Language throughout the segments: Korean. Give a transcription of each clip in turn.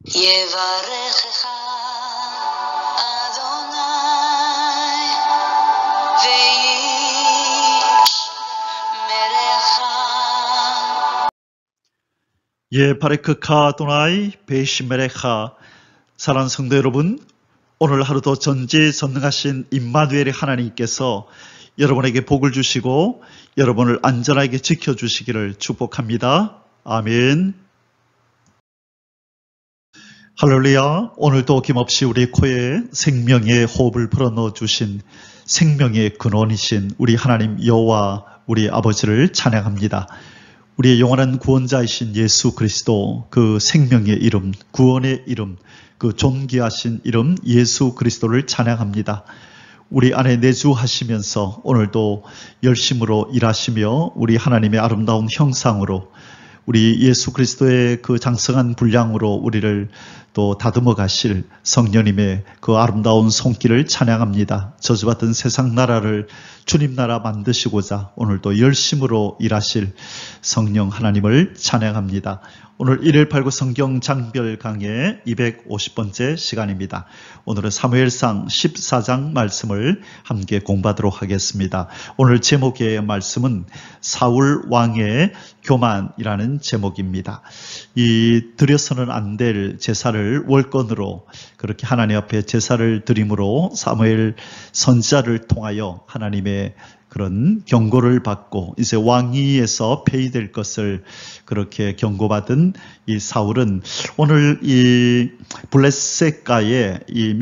יברכך אדוני וישמרך. 예바레크카 아도나이 베이시메레카. 사랑하는 성도 여러분, 오늘 하루도 전지전능하신 임마누엘의 하나님께서 여러분에게 복을 주시고 여러분을 안전하게 지켜주시기를 축복합니다. 아멘. 할렐루야. 오늘도 김없이 우리 코에 생명의 호흡을 불어넣어 주신 생명의 근원이신 우리 하나님 여호와 우리 아버지를 찬양합니다. 우리의 영원한 구원자이신 예수 그리스도, 그 생명의 이름, 구원의 이름, 그 존귀하신 이름 예수 그리스도를 찬양합니다. 우리 안에 내주하시면서 오늘도 열심으로 일하시며 우리 하나님의 아름다운 형상으로 우리 예수 그리스도의 그 장성한 분량으로 우리를 또 다듬어 가실 성령님의 그 아름다운 손길을 찬양합니다. 저주받은 세상 나라를 주님 나라 만드시고자 오늘도 열심으로 일하실 성령 하나님을 찬양합니다. 오늘 1일8구 성경 장별 강의 250번째 시간입니다. 오늘은 사무엘상 14장 말씀을 함께 공부하도록 하겠습니다. 오늘 제목의 말씀은 사울 왕의 교만이라는 제목입니다. 이 드려서는 안 될 제사를 월권으로 그렇게 하나님 앞에 제사를 드림으로 사무엘 선지자를 통하여 하나님의 그런 경고를 받고 이제 왕위에서 폐위될 것을 그렇게 경고받은 이 사울은 오늘 이 블레셋가의 이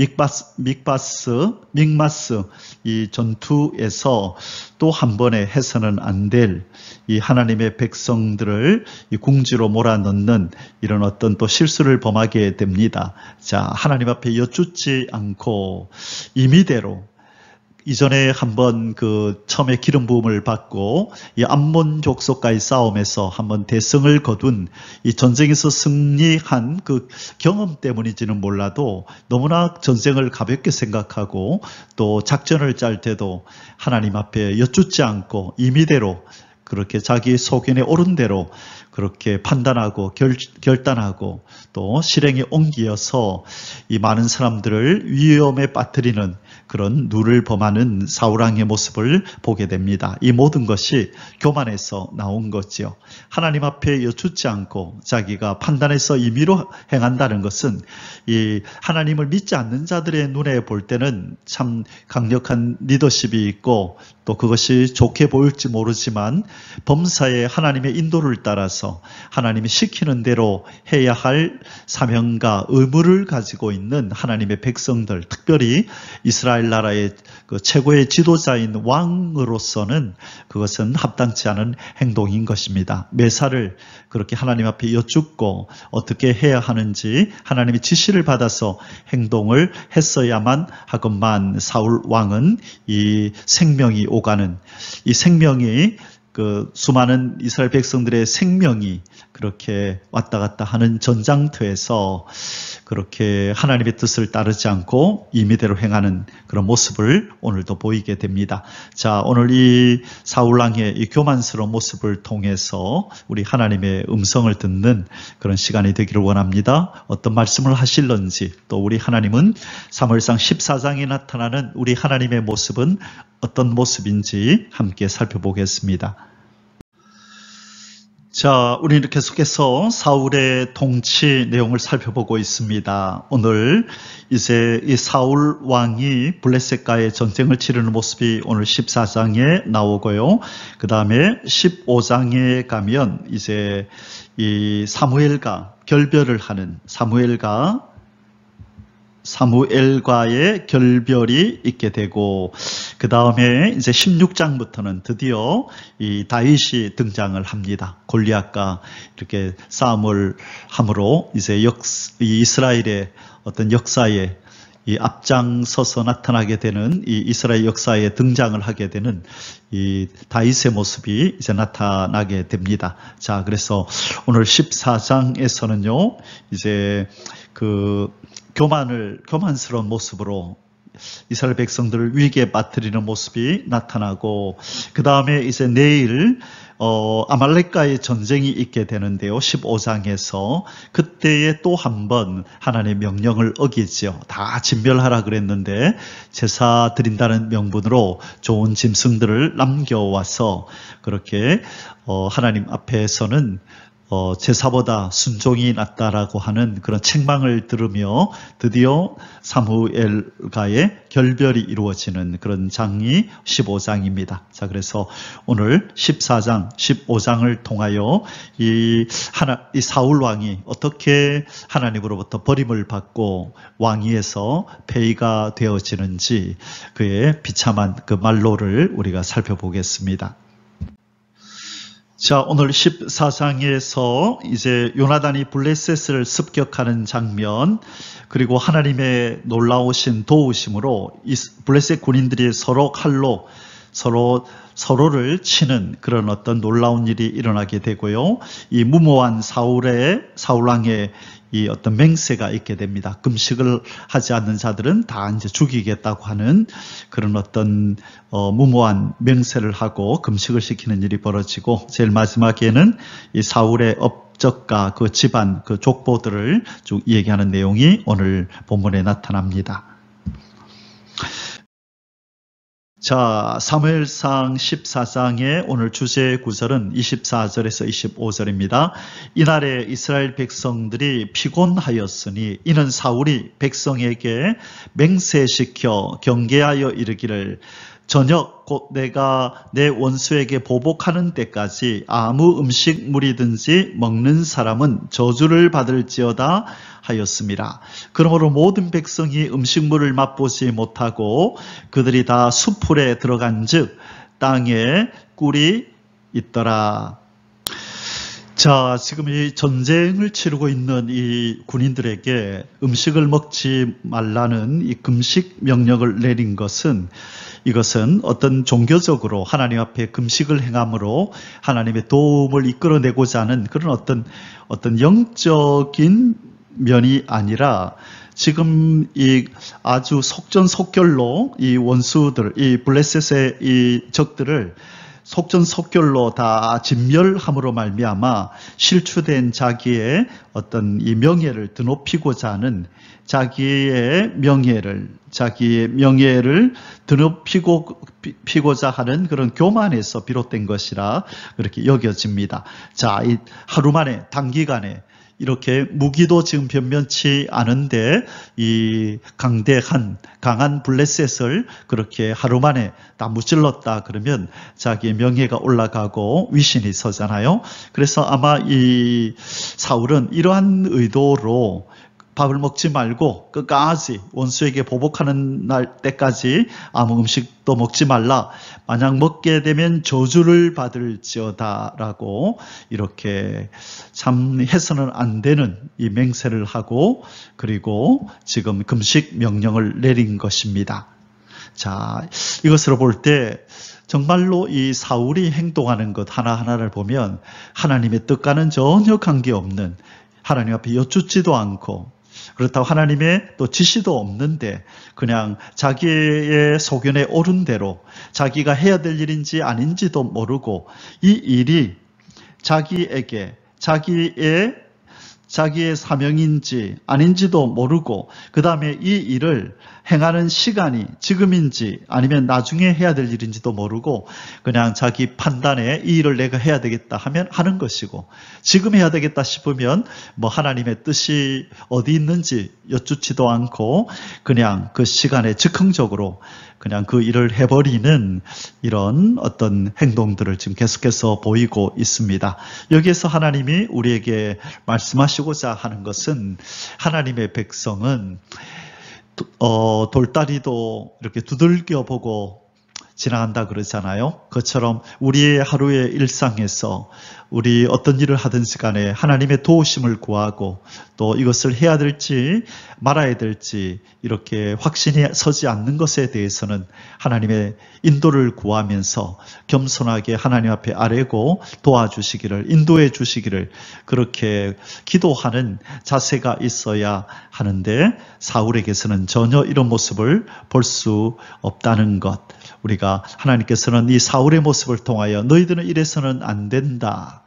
믹마스 이 전투에서 또 한 번에 해서는 안 될 이 하나님의 백성들을 이 궁지로 몰아넣는 이런 어떤 또 실수를 범하게 됩니다. 자, 하나님 앞에 여쭙지 않고 임의대로 이전에 한번 그 처음에 기름 부음을 받고 이 암몬 족속과의 싸움에서 한번 대승을 거둔 이 전쟁에서 승리한 그 경험 때문인지는 몰라도 너무나 전쟁을 가볍게 생각하고 또 작전을 짤 때도 하나님 앞에 여쭙지 않고 임의대로 그렇게 자기 소견에 옳은 대로 그렇게 판단하고 결단하고 또 실행에 옮기어서 이 많은 사람들을 위험에 빠뜨리는 그런 누를 범하는 사울왕의 모습을 보게 됩니다. 이 모든 것이 교만에서 나온 거지요. 하나님 앞에 여쭙지 않고 자기가 판단해서 임의로 행한다는 것은 이 하나님을 믿지 않는 자들의 눈에 볼 때는 참 강력한 리더십이 있고 또 그것이 좋게 보일지 모르지만 범사에 하나님의 인도를 따라서 하나님이 시키는 대로 해야 할 사명과 의무를 가지고 있는 하나님의 백성들, 특별히 이스라엘 나라의 그 최고의 지도자인 왕으로서는 그것은 합당치 않은 행동인 것입니다. 매사를 그렇게 하나님 앞에 여쭙고 어떻게 해야 하는지 하나님의 지시를 받아서 행동을 했어야만 하건만 사울 왕은 이 생명이 오가는 이 생명이 그 수많은 이스라엘 백성들의 생명이 그렇게 왔다 갔다 하는 전장터에서 그렇게 하나님의 뜻을 따르지 않고 임의대로 행하는 그런 모습을 오늘도 보이게 됩니다. 자, 오늘 이 사울왕의 이 교만스러운 모습을 통해서 우리 하나님의 음성을 듣는 그런 시간이 되기를 원합니다. 어떤 말씀을 하실런지 또 우리 하나님은 사무엘상 14장에 나타나는 우리 하나님의 모습은 어떤 모습인지 함께 살펴보겠습니다. 자, 우리는 계속해서 사울의 통치 내용을 살펴보고 있습니다. 오늘 이제 이 사울 왕이 블레셋과의 전쟁을 치르는 모습이 오늘 14장에 나오고요. 그 다음에 15장에 가면 이제 이 사무엘과 결별을 하는 사무엘과의 결별이 있게 되고 그 다음에 이제 16장부터는 드디어 이 다윗이 등장을 합니다. 골리앗과 이렇게 싸움을 함으로 이제 이 이스라엘의 어떤 역사에 이 앞장서서 나타나게 되는 이 이스라엘 역사에 등장을 하게 되는 이 다윗의 모습이 이제 나타나게 됩니다. 자, 그래서 오늘 14장에서는요, 이제 그 교만스러운 모습으로 이스라엘 백성들을 위기에 빠뜨리는 모습이 나타나고, 그 다음에 이제 내일 아말렉과의 전쟁이 있게 되는데요. 15장에서 그때에 또 한 번 하나님의 명령을 어기죠. 다 진멸하라 그랬는데 제사 드린다는 명분으로 좋은 짐승들을 남겨와서 그렇게 하나님 앞에서는 제사보다 순종이 낫다라고 하는 그런 책망을 들으며 드디어 사무엘과의 결별이 이루어지는 그런 장이 15장입니다. 자, 그래서 오늘 14장, 15장을 통하여 이 사울 왕이 어떻게 하나님으로부터 버림을 받고 왕위에서 폐위가 되어지는지 그의 비참한 그 말로를 우리가 살펴보겠습니다. 자, 오늘 14장에서 이제 요나단이 블레셋을 습격하는 장면, 그리고 하나님의 놀라우신 도우심으로 이 블레셋 군인들이 서로 칼로 서로를 치는 그런 어떤 놀라운 일이 일어나게 되고요. 이 무모한 사울왕의 이 어떤 맹세가 있게 됩니다. 금식을 하지 않는 자들은 다 이제 죽이겠다고 하는 그런 어떤 무모한 맹세를 하고 금식을 시키는 일이 벌어지고, 제일 마지막에는 이 사울의 업적과 그 집안, 그 족보들을 쭉 얘기하는 내용이 오늘 본문에 나타납니다. 자, 사무엘상 14장의 오늘 주제 구절은 24절에서 25절입니다. 이날에 이스라엘 백성들이 피곤하였으니 이는 사울이 백성에게 맹세시켜 경계하여 이르기를 저녁 곧 내가 내 원수에게 보복하는 때까지 아무 음식물이든지 먹는 사람은 저주를 받을지어다 하였습니다. 그러므로 모든 백성이 음식물을 맛보지 못하고 그들이 다 수풀에 들어간즉 땅에 꿀이 있더라. 자, 지금 이 전쟁을 치르고 있는 이 군인들에게 음식을 먹지 말라는 이 금식 명령을 내린 것은, 이것은 어떤 종교적으로 하나님 앞에 금식을 행함으로 하나님의 도움을 이끌어내고자 하는 그런 어떤 영적인 면이 아니라, 지금 이 아주 속전속결로 이 원수들, 이 블레셋의 이 적들을 속전속결로 다 진멸함으로 말미암아 실추된 자기의 어떤 이 명예를 드높이고자 하는 자기의 명예를 드높이고자 하는 그런 교만에서 비롯된 것이라 그렇게 여겨집니다. 자, 이 하루 만에 단기간에 이렇게 무기도 지금 변변치 않은데 이 강한 블레셋을 그렇게 하루 만에 다 무찔렀다 그러면 자기의 명예가 올라가고 위신이 서잖아요. 그래서 아마 이 사울은 이러한 의도로 밥을 먹지 말고 끝까지 원수에게 보복하는 날 때까지 아무 음식도 먹지 말라. 만약 먹게 되면 저주를 받을지어다라고 이렇게 참 해서는 안 되는 이 맹세를 하고, 그리고 지금 금식 명령을 내린 것입니다. 자, 이것으로 볼 때 정말로 이 사울이 행동하는 것 하나하나를 보면 하나님의 뜻과는 전혀 관계없는, 하나님 앞에 여쭙지도 않고 그렇다고 하나님의 또 지시도 없는데 그냥 자기의 소견에 옳은 대로 자기가 해야 될 일인지 아닌지도 모르고 이 일이 자기에게 자기의 사명인지 아닌지도 모르고, 그 다음에 이 일을 행하는 시간이 지금인지 아니면 나중에 해야 될 일인지도 모르고 그냥 자기 판단에 이 일을 내가 해야 되겠다 하면 하는 것이고, 지금 해야 되겠다 싶으면 뭐 하나님의 뜻이 어디 있는지 여쭙지도 않고 그냥 그 시간에 즉흥적으로 그냥 그 일을 해버리는 이런 어떤 행동들을 지금 계속해서 보이고 있습니다. 여기에서 하나님이 우리에게 말씀하시고자 하는 것은, 하나님의 백성은 돌다리도 이렇게 두들겨 보고 지나간다 그러잖아요. 그처럼 우리의 하루의 일상에서 우리 어떤 일을 하든지 간에 하나님의 도우심을 구하고 또 이것을 해야 될지 말아야 될지 이렇게 확신이 서지 않는 것에 대해서는 하나님의 인도를 구하면서 겸손하게 하나님 앞에 아뢰고 도와주시기를, 인도해 주시기를 그렇게 기도하는 자세가 있어야 하는데 사울에게서는 전혀 이런 모습을 볼 수 없다는 것. 우리가 하나님께서는 이 사울의 모습을 통하여 너희들은 이래서는 안 된다.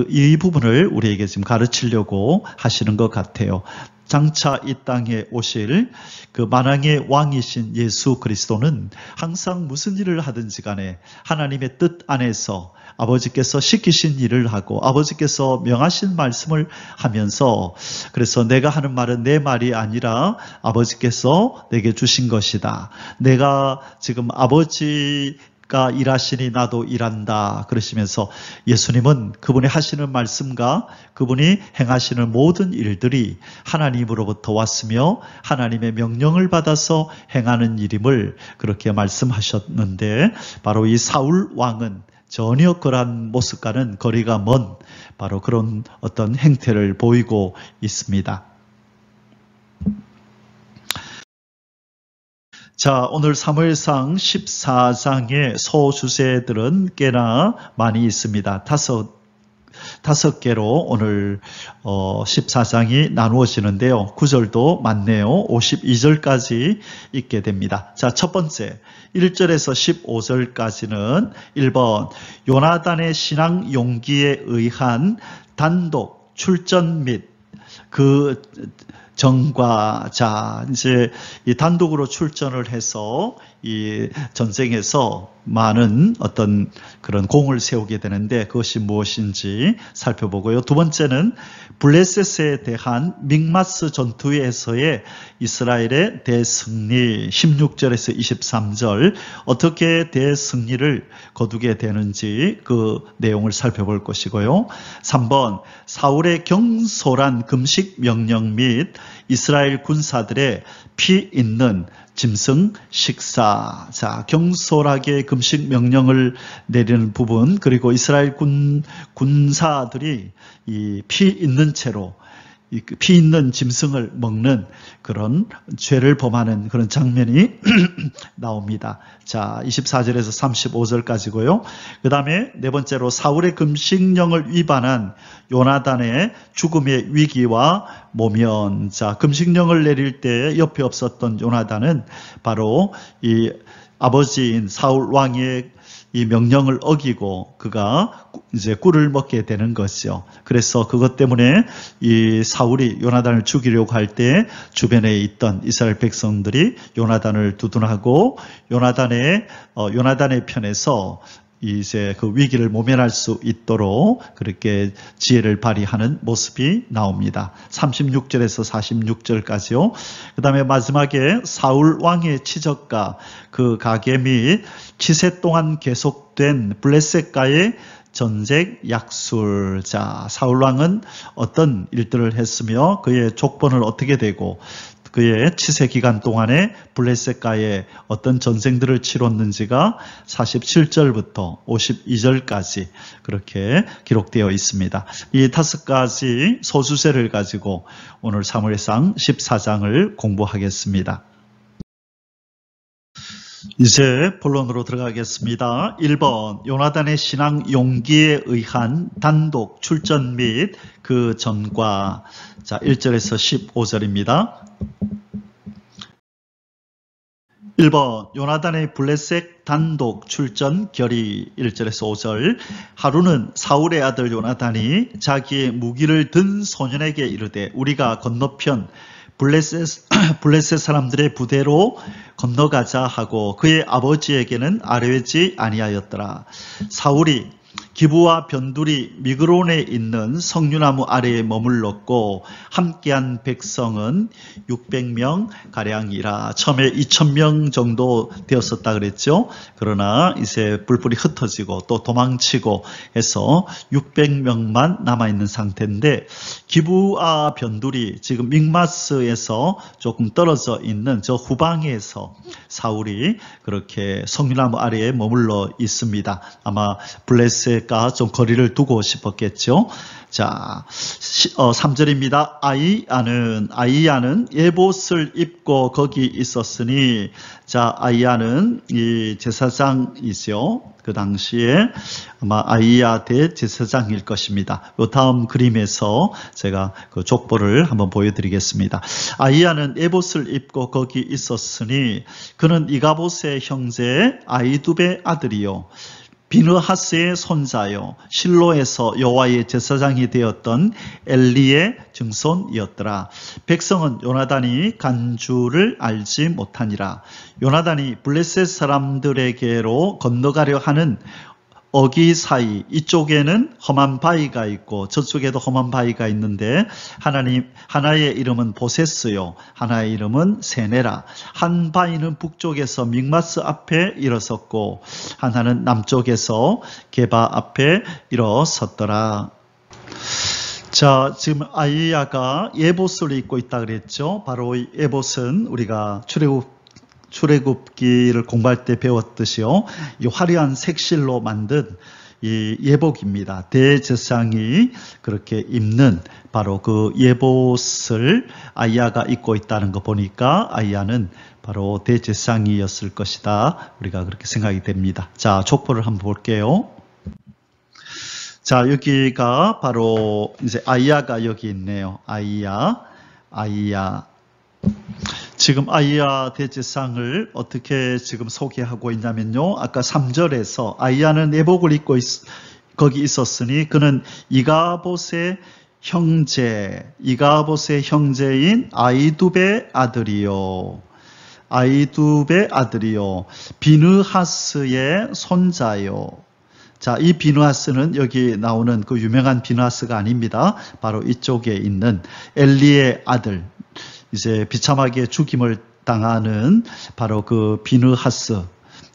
이 부분을 우리에게 지금 가르치려고 하시는 것 같아요. 장차 이 땅에 오실 그 만왕의 왕이신 예수 그리스도는 항상 무슨 일을 하든지 간에 하나님의 뜻 안에서 아버지께서 시키신 일을 하고 아버지께서 명하신 말씀을 하면서 그래서 내가 하는 말은 내 말이 아니라 아버지께서 내게 주신 것이다. 내가 지금 아버지가 일하시니 나도 일한다 그러시면서 예수님은 그분이 하시는 말씀과 그분이 행하시는 모든 일들이 하나님으로부터 왔으며 하나님의 명령을 받아서 행하는 일임을 그렇게 말씀하셨는데 바로 이 사울 왕은 전혀 그러한 모습과는 거리가 먼 바로 그런 어떤 행태를 보이고 있습니다. 자, 오늘 사무엘상 14장의 소주제들은 꽤나 많이 있습니다. 다섯 개로 오늘 14장이 나누어지는데요. 구절도 많네요. 52절까지 있게 됩니다. 자, 첫 번째 1절에서 15절까지는 1번 요나단의 신앙 용기에 의한 단독 출전 및 그 정과 자 이제 이 단독으로 출전을 해서 이 전쟁에서 많은 어떤 그런 공을 세우게 되는데 그것이 무엇인지 살펴보고요. 두 번째는 블레셋에 대한 믹마스 전투에서의 이스라엘의 대승리 16절에서 23절 어떻게 대승리를 거두게 되는지 그 내용을 살펴볼 것이고요. 3번 사울의 경솔한 금식 명령 및 이스라엘 군사들의 피 있는 짐승 식사. 자, 경솔하게 금식 명령을 내리는 부분, 그리고 이스라엘 군사들이 이 피 있는 채로 피 있는 짐승을 먹는 그런 죄를 범하는 그런 장면이 나옵니다. 자, 24절에서 35절까지고요. 그 다음에 네 번째로 사울의 금식령을 위반한 요나단의 죽음의 위기와 모면. 자, 금식령을 내릴 때 옆에 없었던 요나단은 바로 이 아버지인 사울 왕의 이 명령을 어기고 그가 이제 꿀을 먹게 되는 것이죠. 그래서 그것 때문에 이 사울이 요나단을 죽이려고 할 때 주변에 있던 이스라엘 백성들이 요나단을 두둔하고 요나단의 편에서 이제 그 위기를 모면할 수 있도록 그렇게 지혜를 발휘하는 모습이 나옵니다. 36절에서 46절까지요. 그 다음에 마지막에 사울 왕의 치적과 그 가계 및 치세 동안 계속된 블레셋과의 전쟁 약술. 자, 사울 왕은 어떤 일들을 했으며 그의 족본을 어떻게 되고 그의 치세 기간 동안에 블레셋과의 어떤 전쟁들을 치렀는지가 47절부터 52절까지 그렇게 기록되어 있습니다. 이 5가지 소수세를 가지고 오늘 사무엘상 14장을 공부하겠습니다. 이제 본론으로 들어가겠습니다. 1번 요나단의 신앙 용기에 의한 단독 출전 및 그 전과. 자, 1절에서 15절입니다. 1번 요나단의 블레셋 단독 출전 결의. 1절에서 5절. 하루는 사울의 아들 요나단이 자기의 무기를 든 소년에게 이르되 우리가 건너편 블레셋 사람들의 부대로 건너가자 하고 그의 아버지에게는 아뢰지 아니하였더라. 사울이 기브와 변두리 미그론에 있는 석류나무 아래에 머물렀고 함께한 백성은 600명 가량이라. 처음에 2000명 정도 되었었다 그랬죠. 그러나 이제 뿔뿔이 흩어지고 또 도망치고 해서 600명만 남아있는 상태인데 기브아 변두리 지금 믹마스에서 조금 떨어져 있는 저 후방에서 사울이 그렇게 성류나무 아래에 머물러 있습니다. 아마 블레셋과 좀 거리를 두고 싶었겠죠. 자, 3절입니다. 아이야는 예봇을 입고 거기 있었으니, 자, 아이야는 이 제사장이죠. 그 당시에 아마 아이야 대제사장일 것입니다. 요 다음 그림에서 제가 그 족보를 한번 보여드리겠습니다. 아이야는 에봇을 입고 거기 있었으니 그는 이가봇의 형제 아이두베 아들이요 비느하스의 손자요 실로에서 여호와의 제사장이 되었던 엘리의 증손이었더라. 백성은 요나단이 간 줄을 알지 못하니라. 요나단이 블레셋 사람들에게로 건너가려 하는 어기 사이, 이쪽에는 험한 바위가 있고 저쪽에도 험한 바위가 있는데 하나의 이름은 보세스요, 하나의 이름은 세네라. 한 바위는 북쪽에서 믹마스 앞에 일어섰고 하나는 남쪽에서 게바 앞에 일어섰더라. 자, 지금 아이야가 에봇을 입고 있다 그랬죠. 바로 이 에봇은 우리가 출애굽기를 공부할 때 배웠듯이요, 이 화려한 색실로 만든 이 예복입니다. 대제사장이 그렇게 입는 바로 그 예복을 아이야가 입고 있다는 거 보니까 아이야는 바로 대제사장이었을 것이다. 우리가 그렇게 생각이 됩니다. 자, 족보를 한번 볼게요. 자, 여기가 바로 이제 아이야가 여기 있네요. 아이야. 지금 아이야 대제사장을 어떻게 지금 소개하고 있냐면요. 아까 3절에서 아이야는 예복을 입고 거기 있었으니 그는 이가봇의 형제인 아이두베 아들이요. 비느하스의 손자요. 자, 이 비느하스는 여기 나오는 그 유명한 비느하스가 아닙니다. 바로 이쪽에 있는 엘리의 아들. 이제 비참하게 죽임을 당하는 바로 그 비느하스,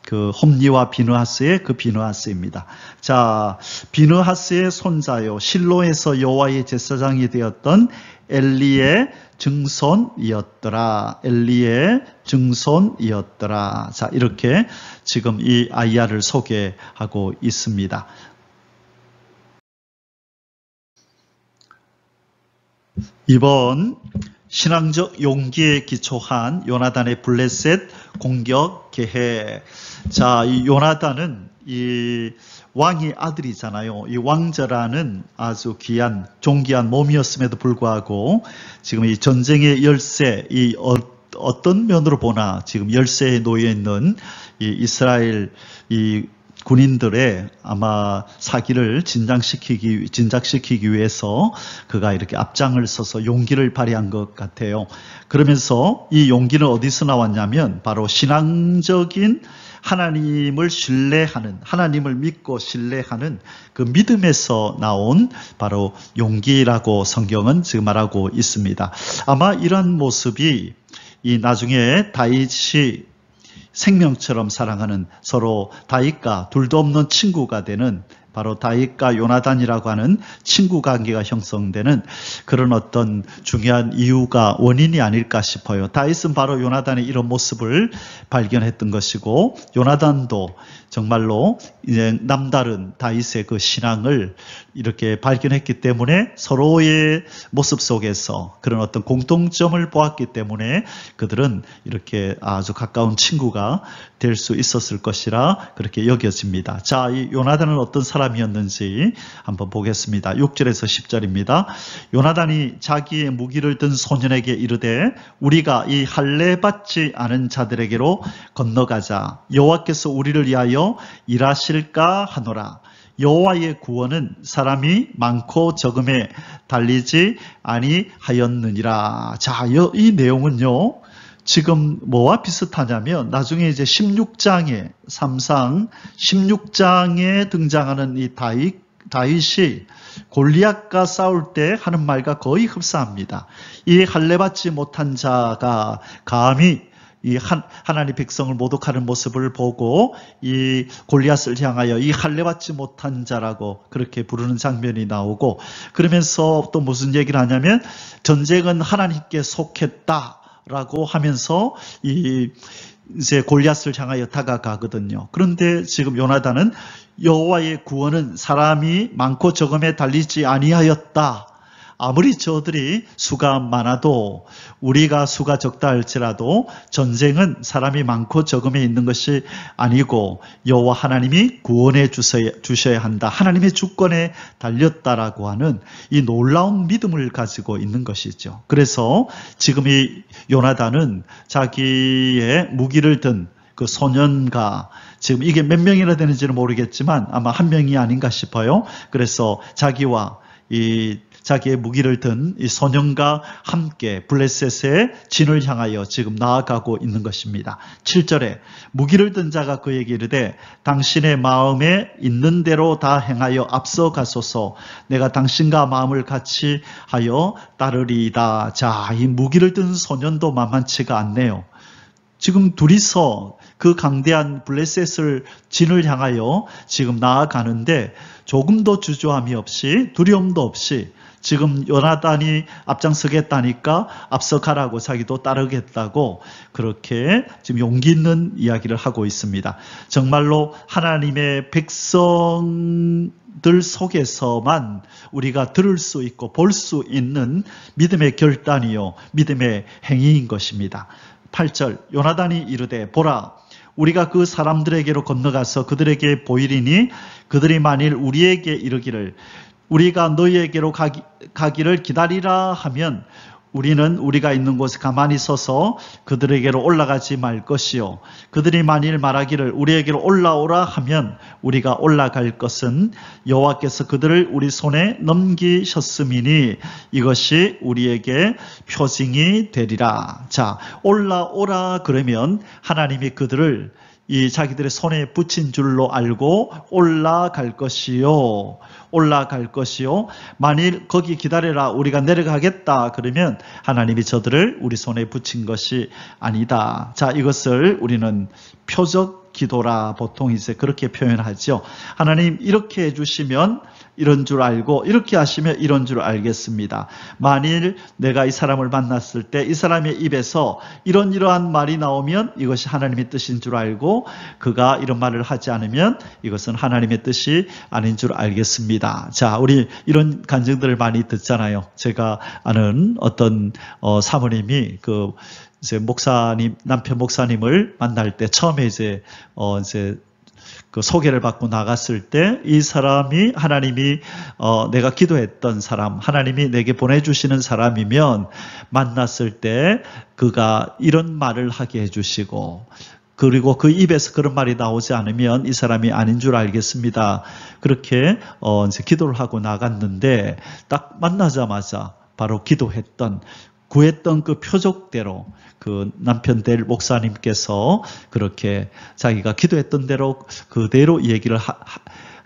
그 홈리와 비느하스의 그 비느하스입니다. 자, 비느하스의 손자요 실로에서 여호와의 제사장이 되었던 엘리의 증손이었더라. 자, 이렇게 지금 이 아이야를 소개하고 있습니다. 이번 신앙적 용기에 기초한 요나단의 블레셋 공격 계획. 자, 이 요나단은 이 왕의 아들이잖아요. 이 왕자라는 아주 귀한, 존귀한 몸이었음에도 불구하고 지금 이 전쟁의 열세, 이 어떤 면으로 보나 지금 열세에 놓여 있는 이 이스라엘 이 군인들의 아마 사기를 진작시키기 위해서 그가 이렇게 앞장을 서서 용기를 발휘한 것 같아요. 그러면서 이 용기는 어디서 나왔냐면 바로 신앙적인 하나님을 믿고 신뢰하는 그 믿음에서 나온 바로 용기라고 성경은 지금 말하고 있습니다. 아마 이런 모습이 이 나중에 다윗이 생명처럼 사랑하는 서로 다윗과 둘도 없는 친구가 되는 바로 다윗과 요나단이라고 하는 친구 관계가 형성되는 그런 어떤 중요한 이유가 원인이 아닐까 싶어요. 다윗은 바로 요나단의 이런 모습을 발견했던 것이고 요나단도 정말로 이제 남다른 다윗의 그 신앙을 이렇게 발견했기 때문에 서로의 모습 속에서 그런 어떤 공통점을 보았기 때문에 그들은 이렇게 아주 가까운 친구가 될 수 있었을 것이라 그렇게 여겨집니다. 자, 이 요나단은 어떤 사람이었는지 한번 보겠습니다. 6절에서 10절입니다. 요나단이 자기의 무기를 든 소년에게 이르되 우리가 이 할례 받지 않은 자들에게로 건너가자. 여호와께서 우리를 위하여 일하실까 하노라. 여호와의 구원은 사람이 많고 적음에 달리지 아니하였느니라. 자, 이 내용은요, 지금 뭐와 비슷하냐면 나중에 이제 16장에 16장에 등장하는 이 다윗이 골리앗과 싸울 때 하는 말과 거의 흡사합니다. 이 할례 받지 못한 자가 감히 하나님 백성을 모독하는 모습을 보고 이 골리앗을 향하여 이 할례받지 못한 자라고 그렇게 부르는 장면이 나오고, 그러면서 또 무슨 얘기를 하냐면 전쟁은 하나님께 속했다라고 하면서 이제 골리앗을 향하여 다가가거든요. 그런데 지금 요나단은 여호와의 구원은 사람이 많고 적음에 달리지 아니하였다. 아무리 저들이 수가 많아도, 우리가 수가 적다 할지라도 전쟁은 사람이 많고 적음에 있는 것이 아니고 여호와 하나님이 구원해 주셔야 한다. 하나님의 주권에 달렸다라고 하는 이 놀라운 믿음을 가지고 있는 것이죠. 그래서 지금 이 요나단은 자기의 무기를 든 그 소년가, 지금 이게 몇 명이나 되는지는 모르겠지만 아마 한 명이 아닌가 싶어요. 그래서 자기와 자기의 무기를 든 이 소년과 함께 블레셋의 진을 향하여 지금 나아가고 있는 것입니다. 7절에 무기를 든 자가 그에게 이르되 당신의 마음에 있는 대로 다 행하여 앞서가소서. 내가 당신과 마음을 같이 하여 따르리이다. 자, 이 무기를 든 소년도 만만치가 않네요. 지금 둘이서 그 강대한 블레셋을 진을 향하여 지금 나아가는데 조금도 주저함이 없이 두려움도 없이 지금 요나단이 앞장서겠다니까 앞서 가라고 자기도 따르겠다고 그렇게 지금 용기 있는 이야기를 하고 있습니다. 정말로 하나님의 백성들 속에서만 우리가 들을 수 있고 볼 수 있는 믿음의 결단이요 믿음의 행위인 것입니다. 8절 요나단이 이르되 보라 우리가 그 사람들에게로 건너가서 그들에게 보이리니 그들이 만일 우리에게 이르기를 우리가 너희에게로 가기를 기다리라 하면 우리는 우리가 있는 곳에 가만히 서서 그들에게로 올라가지 말 것이요 그들이 만일 말하기를 우리에게로 올라오라 하면 우리가 올라갈 것은 여호와께서 그들을 우리 손에 넘기셨음이니 이것이 우리에게 표징이 되리라. 자, 올라오라 그러면 하나님이 그들을 이 자기들의 손에 붙인 줄로 알고 올라갈 것이요. 만일 거기 기다려라 우리가 내려가겠다 그러면 하나님이 저들을 우리 손에 붙인 것이 아니다. 자, 이것을 우리는 표적 기도라 보통 이제 그렇게 표현하죠. 하나님 이렇게 해주시면 이런 줄 알고 이렇게 하시면 이런 줄 알겠습니다. 만일 내가 이 사람을 만났을 때 이 사람의 입에서 이러한 말이 나오면 이것이 하나님의 뜻인 줄 알고 그가 이런 말을 하지 않으면 이것은 하나님의 뜻이 아닌 줄 알겠습니다. 자, 우리 이런 간증들을 많이 듣잖아요. 제가 아는 어떤 사모님이 이제 남편 목사님을 만날 때 처음에 이제 그 소개를 받고 나갔을 때 이 사람이 하나님이 내가 기도했던 사람, 하나님이 내게 보내주시는 사람이면 만났을 때 그가 이런 말을 하게 해주시고 그리고 그 입에서 그런 말이 나오지 않으면 이 사람이 아닌 줄 알겠습니다. 그렇게 이제 기도를 하고 나갔는데 딱 만나자마자 바로 구했던 그 표적대로 그 남편 될 목사님께서 그렇게 자기가 기도했던 대로 그대로 얘기를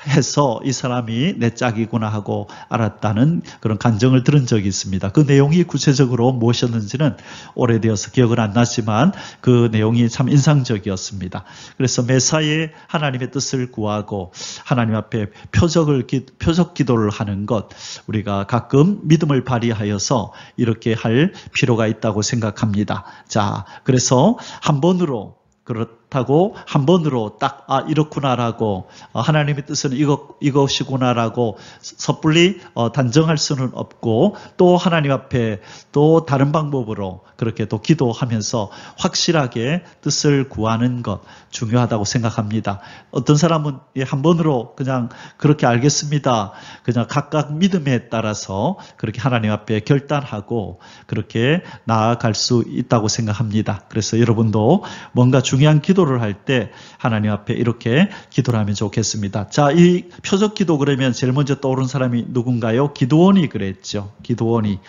해서 이 사람이 내 짝이구나 하고 알았다는 그런 간증을 들은 적이 있습니다. 그 내용이 구체적으로 무엇이었는지는 오래되어서 기억은 안 나지만 그 내용이 참 인상적이었습니다. 그래서 매사에 하나님의 뜻을 구하고 하나님 앞에 표적 기도를 하는 것, 우리가 가끔 믿음을 발휘하여서 이렇게 할 필요가 있다고 생각합니다. 자, 그래서 한 번으로 그렇다고 한 번으로 딱 이렇구나라고 하나님의 뜻은 이것이구나라고 섣불리 단정할 수는 없고 또 하나님 앞에 또 다른 방법으로 그렇게 또 기도하면서 확실하게 뜻을 구하는 것 중요하다고 생각합니다. 어떤 사람은 한 번으로 그냥 그렇게 알겠습니다. 그냥 각각 믿음에 따라서 그렇게 하나님 앞에 결단하고 그렇게 나아갈 수 있다고 생각합니다. 그래서 여러분도 뭔가 중요한 기도를 할 때 하나님 앞에 이렇게 기도를 하면 좋겠습니다. 자, 이 표적 기도 그러면 제일 먼저 떠오른 사람이 누군가요? 기드온이 그랬죠. 기드온이.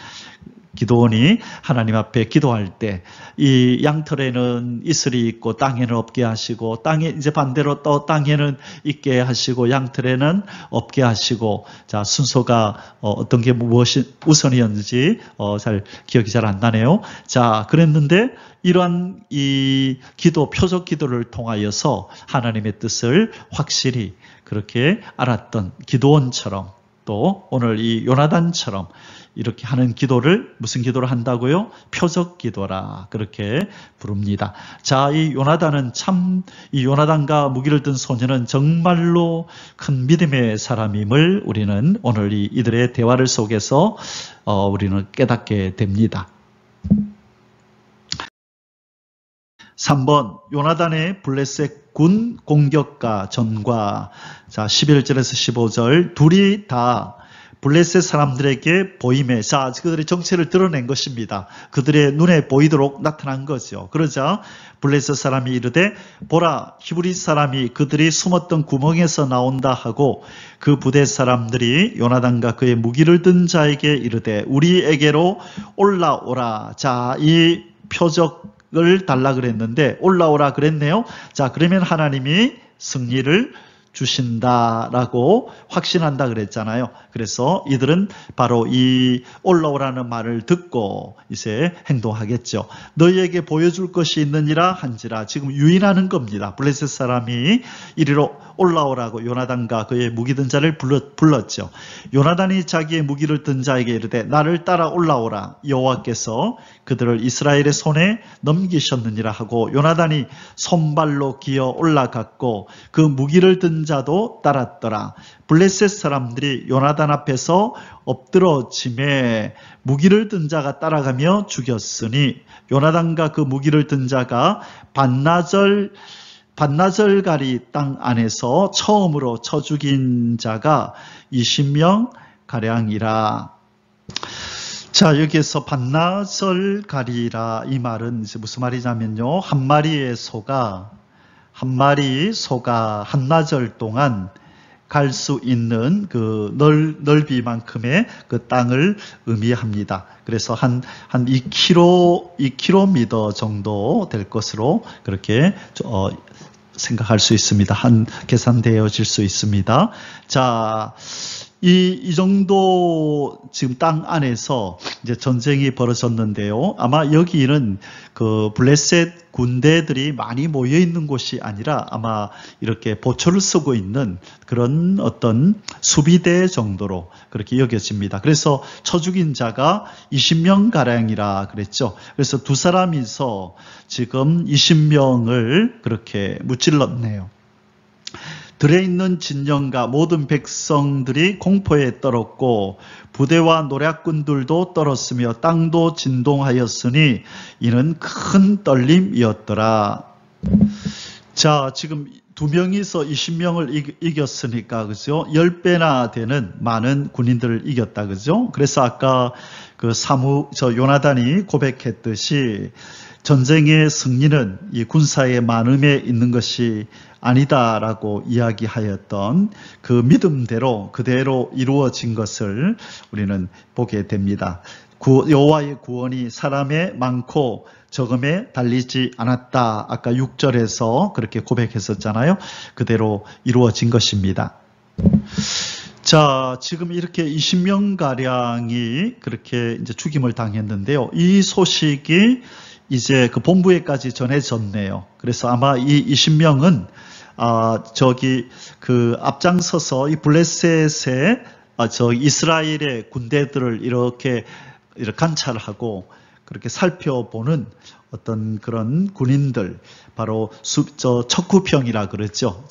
기도원이 하나님 앞에 기도할 때 이 양털에는 이슬이 있고 땅에는 없게 하시고 땅에 이제 반대로 또 땅에는 있게 하시고 양털에는 없게 하시고 자 순서가 어떤 게 무엇이 우선이었는지 잘 기억이 잘 안 나네요. 자 그랬는데 이러한 이 기도 표적 기도를 통하여서 하나님의 뜻을 확실히 그렇게 알았던 기도원처럼 또 오늘 이 요나단처럼 이렇게 하는 기도를 무슨 기도를 한다고요? 표적 기도라 그렇게 부릅니다. 자, 이 요나단은 참 이 요나단과 무기를 든 소년은 정말로 큰 믿음의 사람임을 우리는 오늘 이들의 대화를 속에서 우리는 깨닫게 됩니다. 3번 요나단의 블레셋 군 공격과 전과 자 11절에서 15절 둘이 다 블레셋 사람들에게 보임에 자 그들의 정체를 드러낸 것입니다. 그들의 눈에 보이도록 나타난 거죠. 그러자 블레셋 사람이 이르되 보라 히브리 사람이 그들이 숨었던 구멍에서 나온다 하고 그 부대 사람들이 요나단과 그의 무기를 든 자에게 이르되 우리에게로 올라오라. 자 이 표적을 달라 그랬는데 올라오라 그랬네요. 자 그러면 하나님이 승리를 주신다라고 확신한다 그랬잖아요. 그래서 이들은 바로 이 올라오라는 말을 듣고 이제 행동하겠죠. 너희에게 보여줄 것이 있느니라 한지라 지금 유인하는 겁니다. 블레셋 사람이 이리로 올라오라고 요나단과 그의 무기 든 자를 불렀죠. 요나단이 자기의 무기를 든 자에게 이르되 나를 따라 올라오라 여호와께서 그들을 이스라엘의 손에 넘기셨느니라 하고 요나단이 손발로 기어 올라갔고 그 무기를 든 자도 따랐더라. 블레셋 사람들이 요나단 앞에서 엎드러짐에 무기를 든 자가 따라가며 죽였으니 요나단과 그 무기를 든 자가 반나절가리 땅 안에서 처음으로 쳐 죽인 자가 20명 가량이라. 자 여기에서 반나절가리라 이 말은 이제 무슨 말이냐면요 한 마리 소가 한나절 동안 갈 수 있는 그 넓이만큼의 그 땅을 의미합니다. 그래서 한 2km 정도 될 것으로 그렇게 생각할 수 있습니다. 계산되어질 수 있습니다. 자, 이 정도 지금 땅 안에서 이제 전쟁이 벌어졌는데요. 아마 여기는 그 블레셋 군대들이 많이 모여 있는 곳이 아니라 아마 이렇게 보초를 쓰고 있는 그런 어떤 수비대 정도로 그렇게 여겨집니다. 그래서 쳐 죽인 자가 20명 가량이라 그랬죠. 그래서 두 사람이서 지금 20명을 그렇게 무찔렀네요. 들에 있는 진영과 모든 백성들이 공포에 떨었고 부대와 노략군들도 떨었으며 땅도 진동하였으니 이는 큰 떨림이었더라. 자, 지금 두 명이서 20명을 이겼으니까 그죠? 10배나 되는 많은 군인들을 이겼다 그죠? 그래서 아까 요나단이 고백했듯이 전쟁의 승리는 이 군사의 많음에 있는 것이 아니다라고 이야기하였던 그 믿음대로 그대로 이루어진 것을 우리는 보게 됩니다. 여호와의 구원이 사람의 많고 적음에 달리지 않았다. 아까 6절에서 그렇게 고백했었잖아요. 그대로 이루어진 것입니다. 자, 지금 이렇게 20명가량이 그렇게 이제 죽임을 당했는데요. 이 소식이 이제 그 본부에까지 전해졌네요. 그래서 아마 이 20명은 앞장서서 이 블레셋의 이스라엘의 군대들을 이렇게 관찰하고 그렇게 살펴보는 어떤 그런 군인들, 바로 척후병이라 그러죠.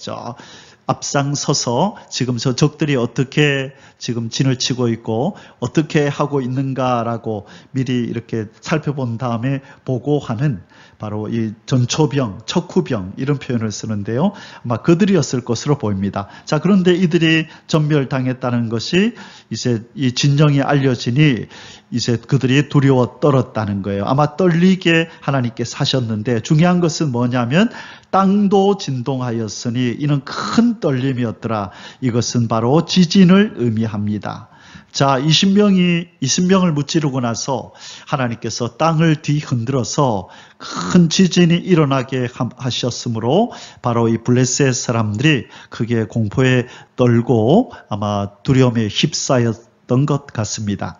앞장서서 지금 저 적들이 어떻게 지금 진을 치고 있고 어떻게 하고 있는가라고 미리 이렇게 살펴본 다음에 보고하는 바로 이 전초병, 척후병 이런 표현을 쓰는데요. 아마 그들이었을 것으로 보입니다. 자, 그런데 이들이 전멸당했다는 것이 이제 이 진정이 알려지니 이제 그들이 두려워 떨었다는 거예요. 아마 떨리게 하나님께서 하셨는데 중요한 것은 뭐냐면 땅도 진동하였으니 이는 큰 떨림이었더라. 이것은 바로 지진을 의미합니다. 자, 20명을 무찌르고 나서 하나님께서 땅을 뒤흔들어서 큰 지진이 일어나게 하셨으므로 바로 이 블레셋 사람들이 크게 공포에 떨고 아마 두려움에 휩싸였던 것 같습니다.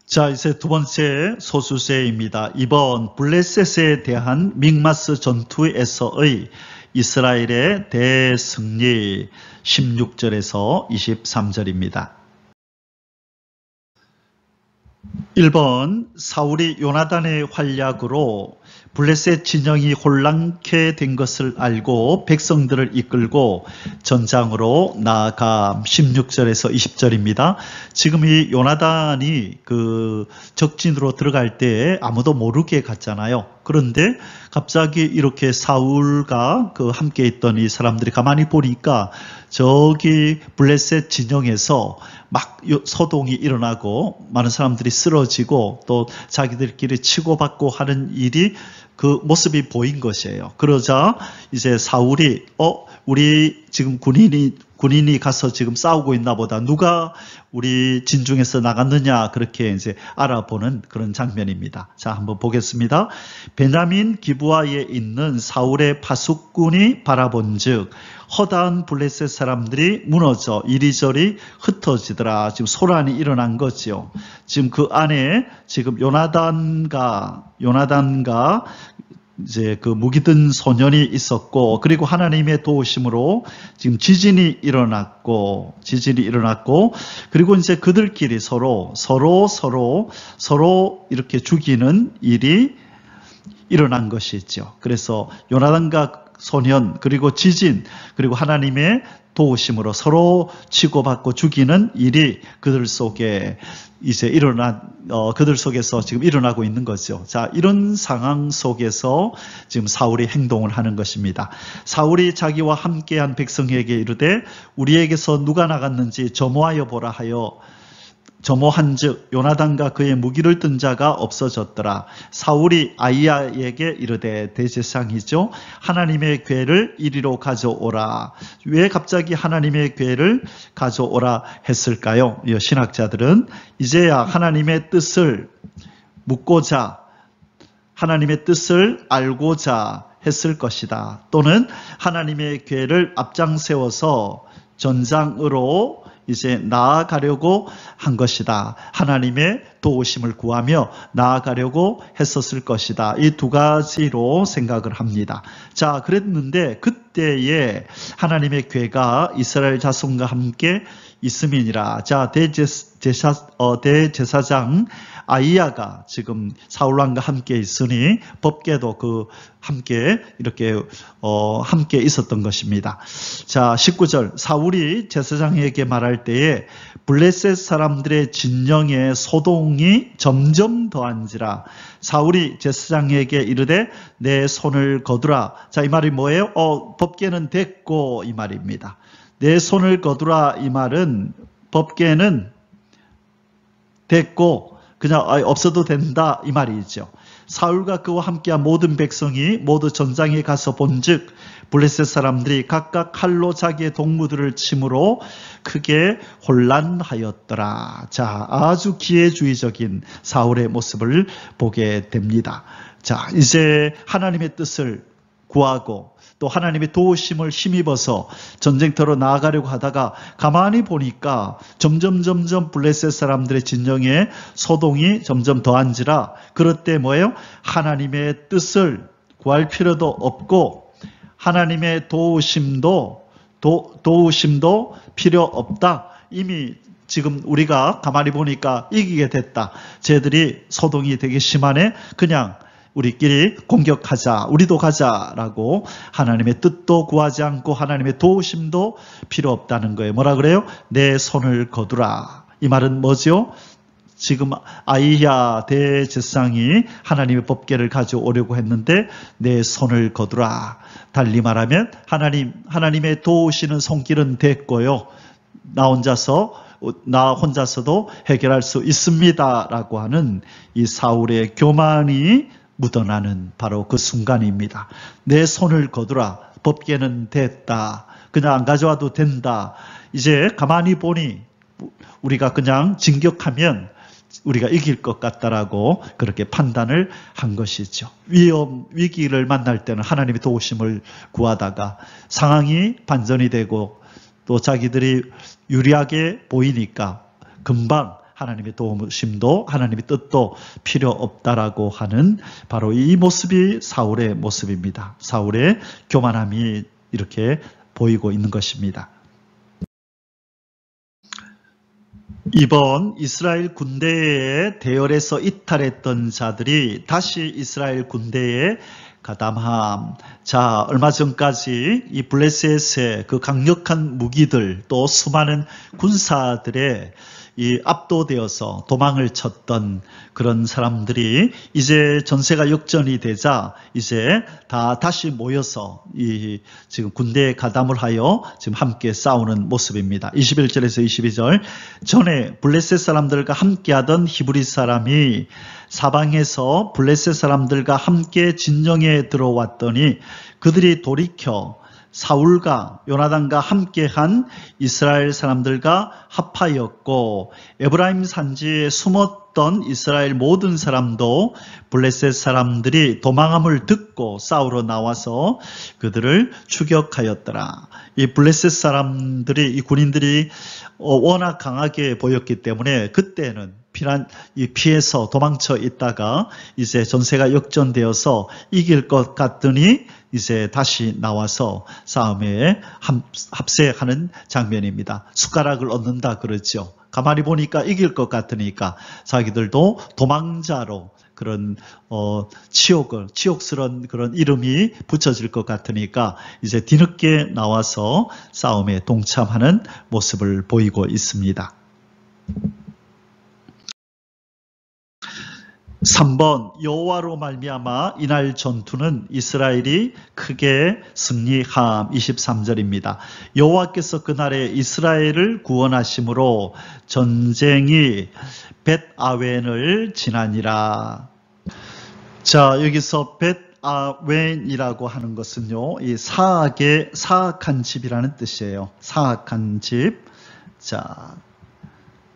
자, 이제 두 번째 소수세입니다. 이번 블레셋에 대한 믹마스 전투에서의 이스라엘의 대승리 16절에서 23절입니다. 1번 사울이 요나단의 활약으로 블레셋 진영이 혼란케 된 것을 알고 백성들을 이끌고 전장으로 나아가 16절에서 20절입니다. 지금 이 요나단이 그 적진으로 들어갈 때 아무도 모르게 갔잖아요. 그런데 갑자기 이렇게 사울과 그 함께 있던 이 사람들이 가만히 보니까 저기 블레셋 진영에서 막 소동이 일어나고 많은 사람들이 쓰러지고 또 자기들끼리 치고받고 하는 일이 그 모습이 보인 것이에요. 그러자 이제 사울이 우리 지금 군인이 가서 지금 싸우고 있나 보다. 누가 우리 진중에서 나갔느냐 그렇게 이제 알아보는 그런 장면입니다. 자, 한번 보겠습니다. 베냐민 기브아에 있는 사울의 파수꾼이 바라본즉 허다한 블레셋 사람들이 무너져 이리저리 흩어지더라. 지금 소란이 일어난 거죠. 지금 그 안에 지금 요나단과 이제 그 무기든 소년이 있었고, 그리고 하나님의 도우심으로 지금 지진이 일어났고, 그리고 이제 그들끼리 서로 이렇게 죽이는 일이 일어난 것이죠. 그래서 요나단과 소년, 그리고 지진, 그리고 하나님의 도우심으로 서로 치고받고 죽이는 일이 그들 속에 이제 그들 속에서 지금 일어나고 있는 거죠. 자, 이런 상황 속에서 지금 사울이 행동을 하는 것입니다. 사울이 자기와 함께한 백성에게 이르되 우리에게서 누가 나갔는지 점호하여 보라 하여 점호한즉 요나단과 그의 무기를 든 자가 없어졌더라. 사울이 아히야에게 이르되, 대제사장이죠, 하나님의 궤를 이리로 가져오라. 왜 갑자기 하나님의 궤를 가져오라 했을까요? 신학자들은 이제야 하나님의 뜻을 묻고자, 하나님의 뜻을 알고자 했을 것이다. 또는 하나님의 궤를 앞장 세워서 전장으로 이제 나아가려고 한 것이다. 하나님의 도우심을 구하며 나아가려고 했었을 것이다. 이 두 가지로 생각을 합니다. 자, 그랬는데 그때에 하나님의 궤가 이스라엘 자손과 함께 있음이니라. 자, 대제사장 아히야가 지금 사울왕과 함께 있으니 법궤도 그 함께 이렇게 함께 있었던 것입니다. 자, 19절 사울이 제사장에게 말할 때에 블레셋 사람들의 진영의 소동이 점점 더한지라. 사울이 제사장에게 이르되 내 손을 거두라. 자, 이 말이 뭐예요? 법궤는 됐고 이 말입니다. 내 손을 거두라 이 말은 법궤는 됐고 그냥 없어도 된다 이 말이죠. 사울과 그와 함께한 모든 백성이 모두 전장에 가서 본즉 블레셋 사람들이 각각 칼로 자기의 동무들을 침으로 크게 혼란하였더라. 자, 아주 기회주의적인 사울의 모습을 보게 됩니다. 자, 이제 하나님의 뜻을 구하고 또 하나님의 도우심을 힘입어서 전쟁터로 나아가려고 하다가 가만히 보니까 점점 블레셋 사람들의 진영에 소동이 점점 더한지라. 그럴 때 뭐예요? 하나님의 뜻을 구할 필요도 없고 하나님의 도우심도 필요 없다. 이미 지금 우리가 가만히 보니까 이기게 됐다. 쟤들이 소동이 되게 심하네. 그냥 우리끼리 공격하자, 우리도 가자라고 하나님의 뜻도 구하지 않고 하나님의 도우심도 필요 없다는 거예요. 뭐라 그래요? 내 손을 거두라. 이 말은 뭐죠? 지금 아히야 대제사장이 하나님의 법궤를 가져오려고 했는데 내 손을 거두라. 달리 말하면 하나님의 도우시는 손길은 됐고요. 나 혼자서도 해결할 수 있습니다라고 하는 이 사울의 교만이 묻어나는 바로 그 순간입니다. 내 손을 거두라. 법궤는 됐다. 그냥 안 가져와도 된다. 이제 가만히 보니 우리가 그냥 진격하면 우리가 이길 것 같다라고 그렇게 판단을 한 것이죠. 위기를 만날 때는 하나님의 도우심을 구하다가 상황이 반전이 되고 또 자기들이 유리하게 보이니까 금방 하나님의 도우심도 하나님의 뜻도 필요 없다라고 하는 바로 이 모습이 사울의 모습입니다. 사울의 교만함이 이렇게 보이고 있는 것입니다. 이번 이스라엘 군대의 대열에서 이탈했던 자들이 다시 이스라엘 군대에 가담함. 자, 얼마 전까지 이 블레셋의 그 강력한 무기들 또 수많은 군사들의 이 압도되어서 도망을 쳤던 그런 사람들이 이제 전세가 역전이 되자 이제 다시 모여서 이 지금 군대에 가담을 하여 지금 함께 싸우는 모습입니다. 21절에서 22절 전에 블레셋 사람들과 함께하던 히브리 사람이 사방에서 블레셋 사람들과 함께 진영에 들어왔더니 그들이 돌이켜 사울과 요나단과 함께한 이스라엘 사람들과 합하였고 에브라임 산지에 숨었던 이스라엘 모든 사람도 블레셋 사람들이 도망함을 듣고 싸우러 나와서 그들을 추격하였더라. 이 블레셋 사람들이 이 군인들이 워낙 강하게 보였기 때문에 그때는 피해서 도망쳐 있다가 이제 전세가 역전되어서 이길 것 같더니 이제 다시 나와서 싸움에 합세하는 장면입니다. 숟가락을 얻는다 그러죠. 가만히 보니까 이길 것 같으니까 자기들도 도망자로 그런 치욕스러운 그런 이름이 붙여질 것 같으니까 이제 뒤늦게 나와서 싸움에 동참하는 모습을 보이고 있습니다. 3번 여호와로 말미암아 이날 전투는 이스라엘이 크게 승리함. 23절입니다. 여호와께서 그날에 이스라엘을 구원하심으로 전쟁이 벳아웬을 지나니라. 자, 여기서 벳아웬이라고 하는 것은요, 이 사악한 집이라는 뜻이에요. 사악한 집. 자,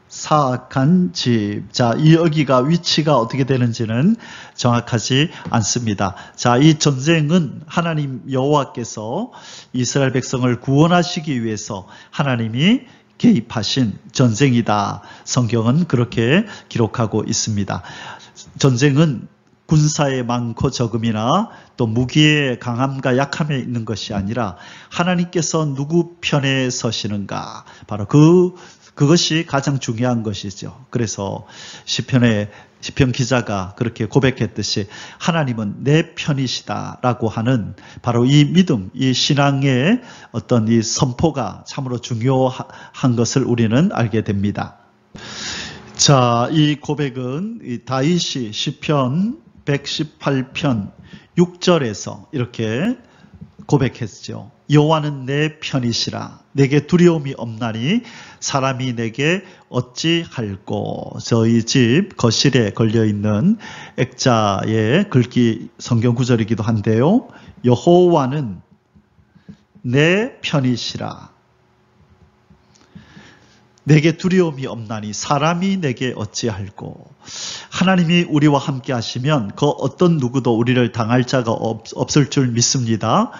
사악한 집. 자, 여기가 위치가 어떻게 되는지는 정확하지 않습니다. 자, 이 전쟁은 하나님 여호와께서 이스라엘 백성을 구원하시기 위해서 하나님이 개입하신 전쟁이다. 성경은 그렇게 기록하고 있습니다. 전쟁은 군사의 많고 적음이나 또 무기의 강함과 약함에 있는 것이 아니라 하나님께서 누구 편에 서시는가. 바로 그것이 가장 중요한 것이죠. 그래서 시편 기자가 그렇게 고백했듯이 하나님은 내 편이시다라고 하는 바로 이 믿음, 이 신앙의 어떤 이 선포가 참으로 중요한 것을 우리는 알게 됩니다. 자, 이 고백은 이 다윗이 시편 118편 6절에서 이렇게 고백했죠. 여호와는 내 편이시라. 내게 두려움이 없나니 사람이 내게 어찌할꼬. 저희 집 거실에 걸려있는 액자의 글귀 성경 구절이기도 한데요. 여호와는 내 편이시라. 내게 두려움이 없나니 사람이 내게 어찌할꼬. 하나님이 우리와 함께 하시면 그 어떤 누구도 우리를 당할 자가 없을 줄 믿습니다.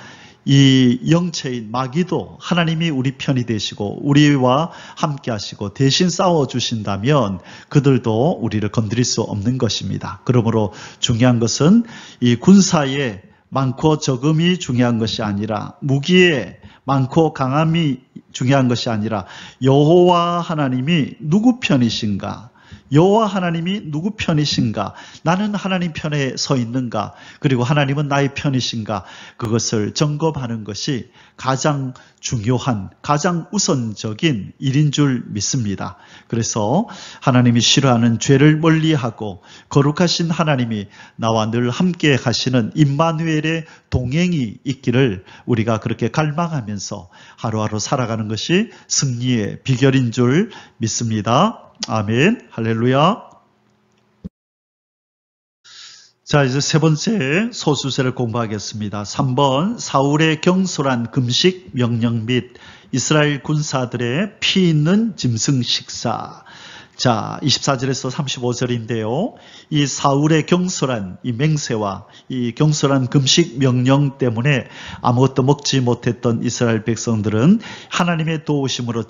이 영체인 마귀도 하나님이 우리 편이 되시고 우리와 함께 하시고 대신 싸워주신다면 그들도 우리를 건드릴 수 없는 것입니다. 그러므로 중요한 것은 이 군사의 많고 적음이 중요한 것이 아니라 무기의 많고 강함이 중요한 것이 아니라 여호와 하나님이 누구 편이신가? 여호와 하나님이 누구 편이신가? 나는 하나님 편에 서 있는가? 그리고 하나님은 나의 편이신가? 그것을 점검하는 것이 가장 중요한, 가장 우선적인 일인 줄 믿습니다. 그래서 하나님이 싫어하는 죄를 멀리하고 거룩하신 하나님이 나와 늘 함께 하시는 임마누엘의 동행이 있기를 우리가 그렇게 갈망하면서 하루하루 살아가는 것이 승리의 비결인 줄 믿습니다. 아멘. 할렐루야. 자, 이제 세 번째 소수세를 공부하겠습니다. 3번 사울의 경솔한 금식 명령 및 이스라엘 군사들의 피 있는 짐승 식사. 자, 24절에서 35절인데요. 이 사울의 경솔한 이 맹세와 이 경솔한 금식 명령 때문에 아무것도 먹지 못했던 이스라엘 백성들은 하나님의 도우심으로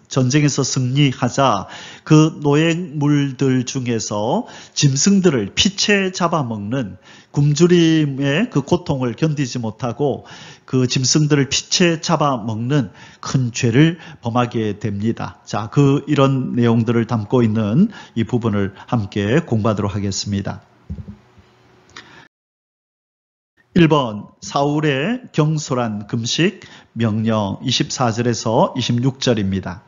전쟁에서 승리하자 그 노획물들 중에서 짐승들을 피채 잡아먹는 굶주림의 그 고통을 견디지 못하고 그 짐승들을 피채 잡아먹는 큰 죄를 범하게 됩니다. 자, 이런 내용들을 담고 있는 이 부분을 함께 공부하도록 하겠습니다. 1번 사울의 경솔한 금식 명령 24절에서 26절입니다.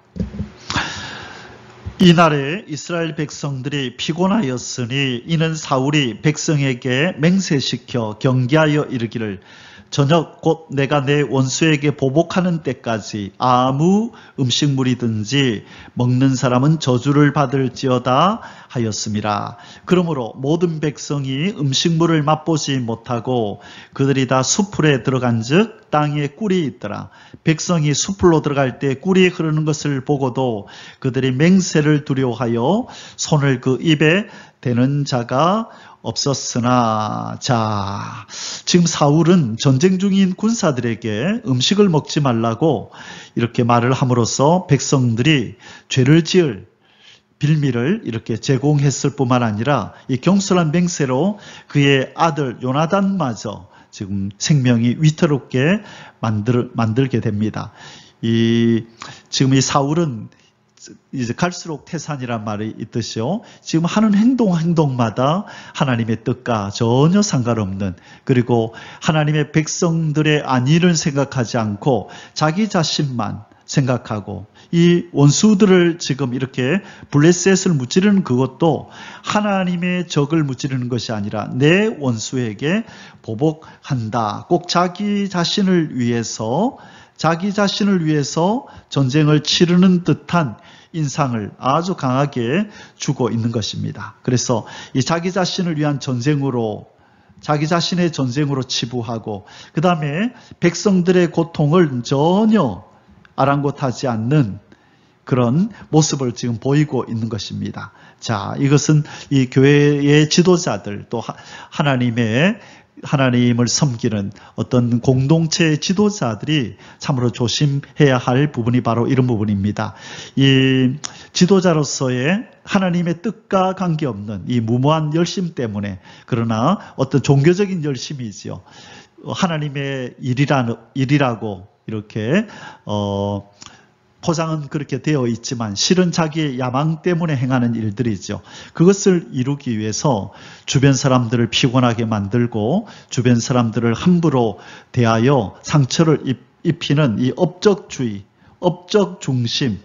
이날에 이스라엘 백성들이 피곤하였으니 이는 사울이 백성에게 맹세시켜 경계하여 이르기를 저녁 곧 내가 내 원수에게 보복하는 때까지 아무 음식물이든지 먹는 사람은 저주를 받을지어다 하였음이라. 그러므로 모든 백성이 음식물을 맛보지 못하고 그들이 다 수풀에 들어간즉 땅에 꿀이 있더라. 백성이 수풀로 들어갈 때 꿀이 흐르는 것을 보고도 그들이 맹세를 두려워하여 손을 그 입에 대는 자가 없었으나. 자, 지금 사울은 전쟁 중인 군사들에게 음식을 먹지 말라고 이렇게 말을 함으로써 백성들이 죄를 지을 빌미를 이렇게 제공했을 뿐만 아니라 이 경솔한 맹세로 그의 아들 요나단마저 지금 생명이 위태롭게 만들게 됩니다. 지금 이 사울은 이제 갈수록 태산이란 말이 있듯이요. 지금 하는 행동마다 하나님의 뜻과 전혀 상관없는, 그리고 하나님의 백성들의 안위를 생각하지 않고 자기 자신만 생각하고 이 원수들을 지금 이렇게 블레셋을 무찌르는 그것도 하나님의 적을 무찌르는 것이 아니라 내 원수에게 보복한다. 꼭 자기 자신을 위해서 전쟁을 치르는 듯한 인상을 아주 강하게 주고 있는 것입니다. 그래서 이 자기 자신을 위한 자기 자신의 전쟁으로 치부하고 그 다음에 백성들의 고통을 전혀 아랑곳하지 않는 그런 모습을 지금 보이고 있는 것입니다. 자, 이것은 이 교회의 지도자들 또 하나님을 섬기는 어떤 공동체의 지도자들이 참으로 조심해야 할 부분이 바로 이런 부분입니다. 이 지도자로서의 하나님의 뜻과 관계없는 이 무모한 열심 때문에, 그러나 어떤 종교적인 열심이지요. 하나님의 일이라고 이렇게 포장은 그렇게 되어 있지만 실은 자기의 야망 때문에 행하는 일들이죠. 그것을 이루기 위해서 주변 사람들을 피곤하게 만들고 주변 사람들을 함부로 대하여 상처를 입히는 이 업적주의, 업적 중심,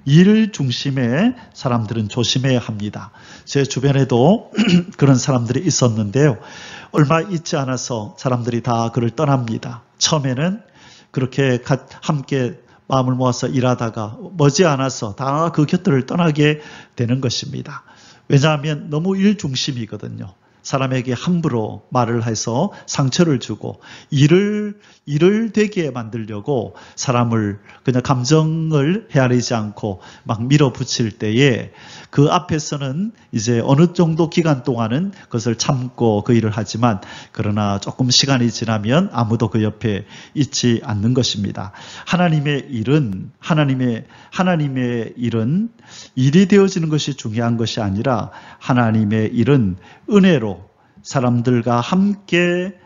일 중심의 사람들은 조심해야 합니다. 제 주변에도 그런 사람들이 있었는데요. 얼마 있지 않아서 사람들이 다 그를 떠납니다. 처음에는 그렇게 함께 마음을 모아서 일하다가 머지않아서 다 그 곁들을 떠나게 되는 것입니다. 왜냐하면 너무 일 중심이거든요. 사람에게 함부로 말을 해서 상처를 주고 일을 되게 만들려고 사람을 그냥 감정을 헤아리지 않고 막 밀어붙일 때에 그 앞에서는 이제 어느 정도 기간 동안은 그것을 참고 그 일을 하지만 그러나 조금 시간이 지나면 아무도 그 옆에 있지 않는 것입니다. 하나님의 일은 일이 되어지는 것이 중요한 것이 아니라 하나님의 일은 은혜로 사람들과 함께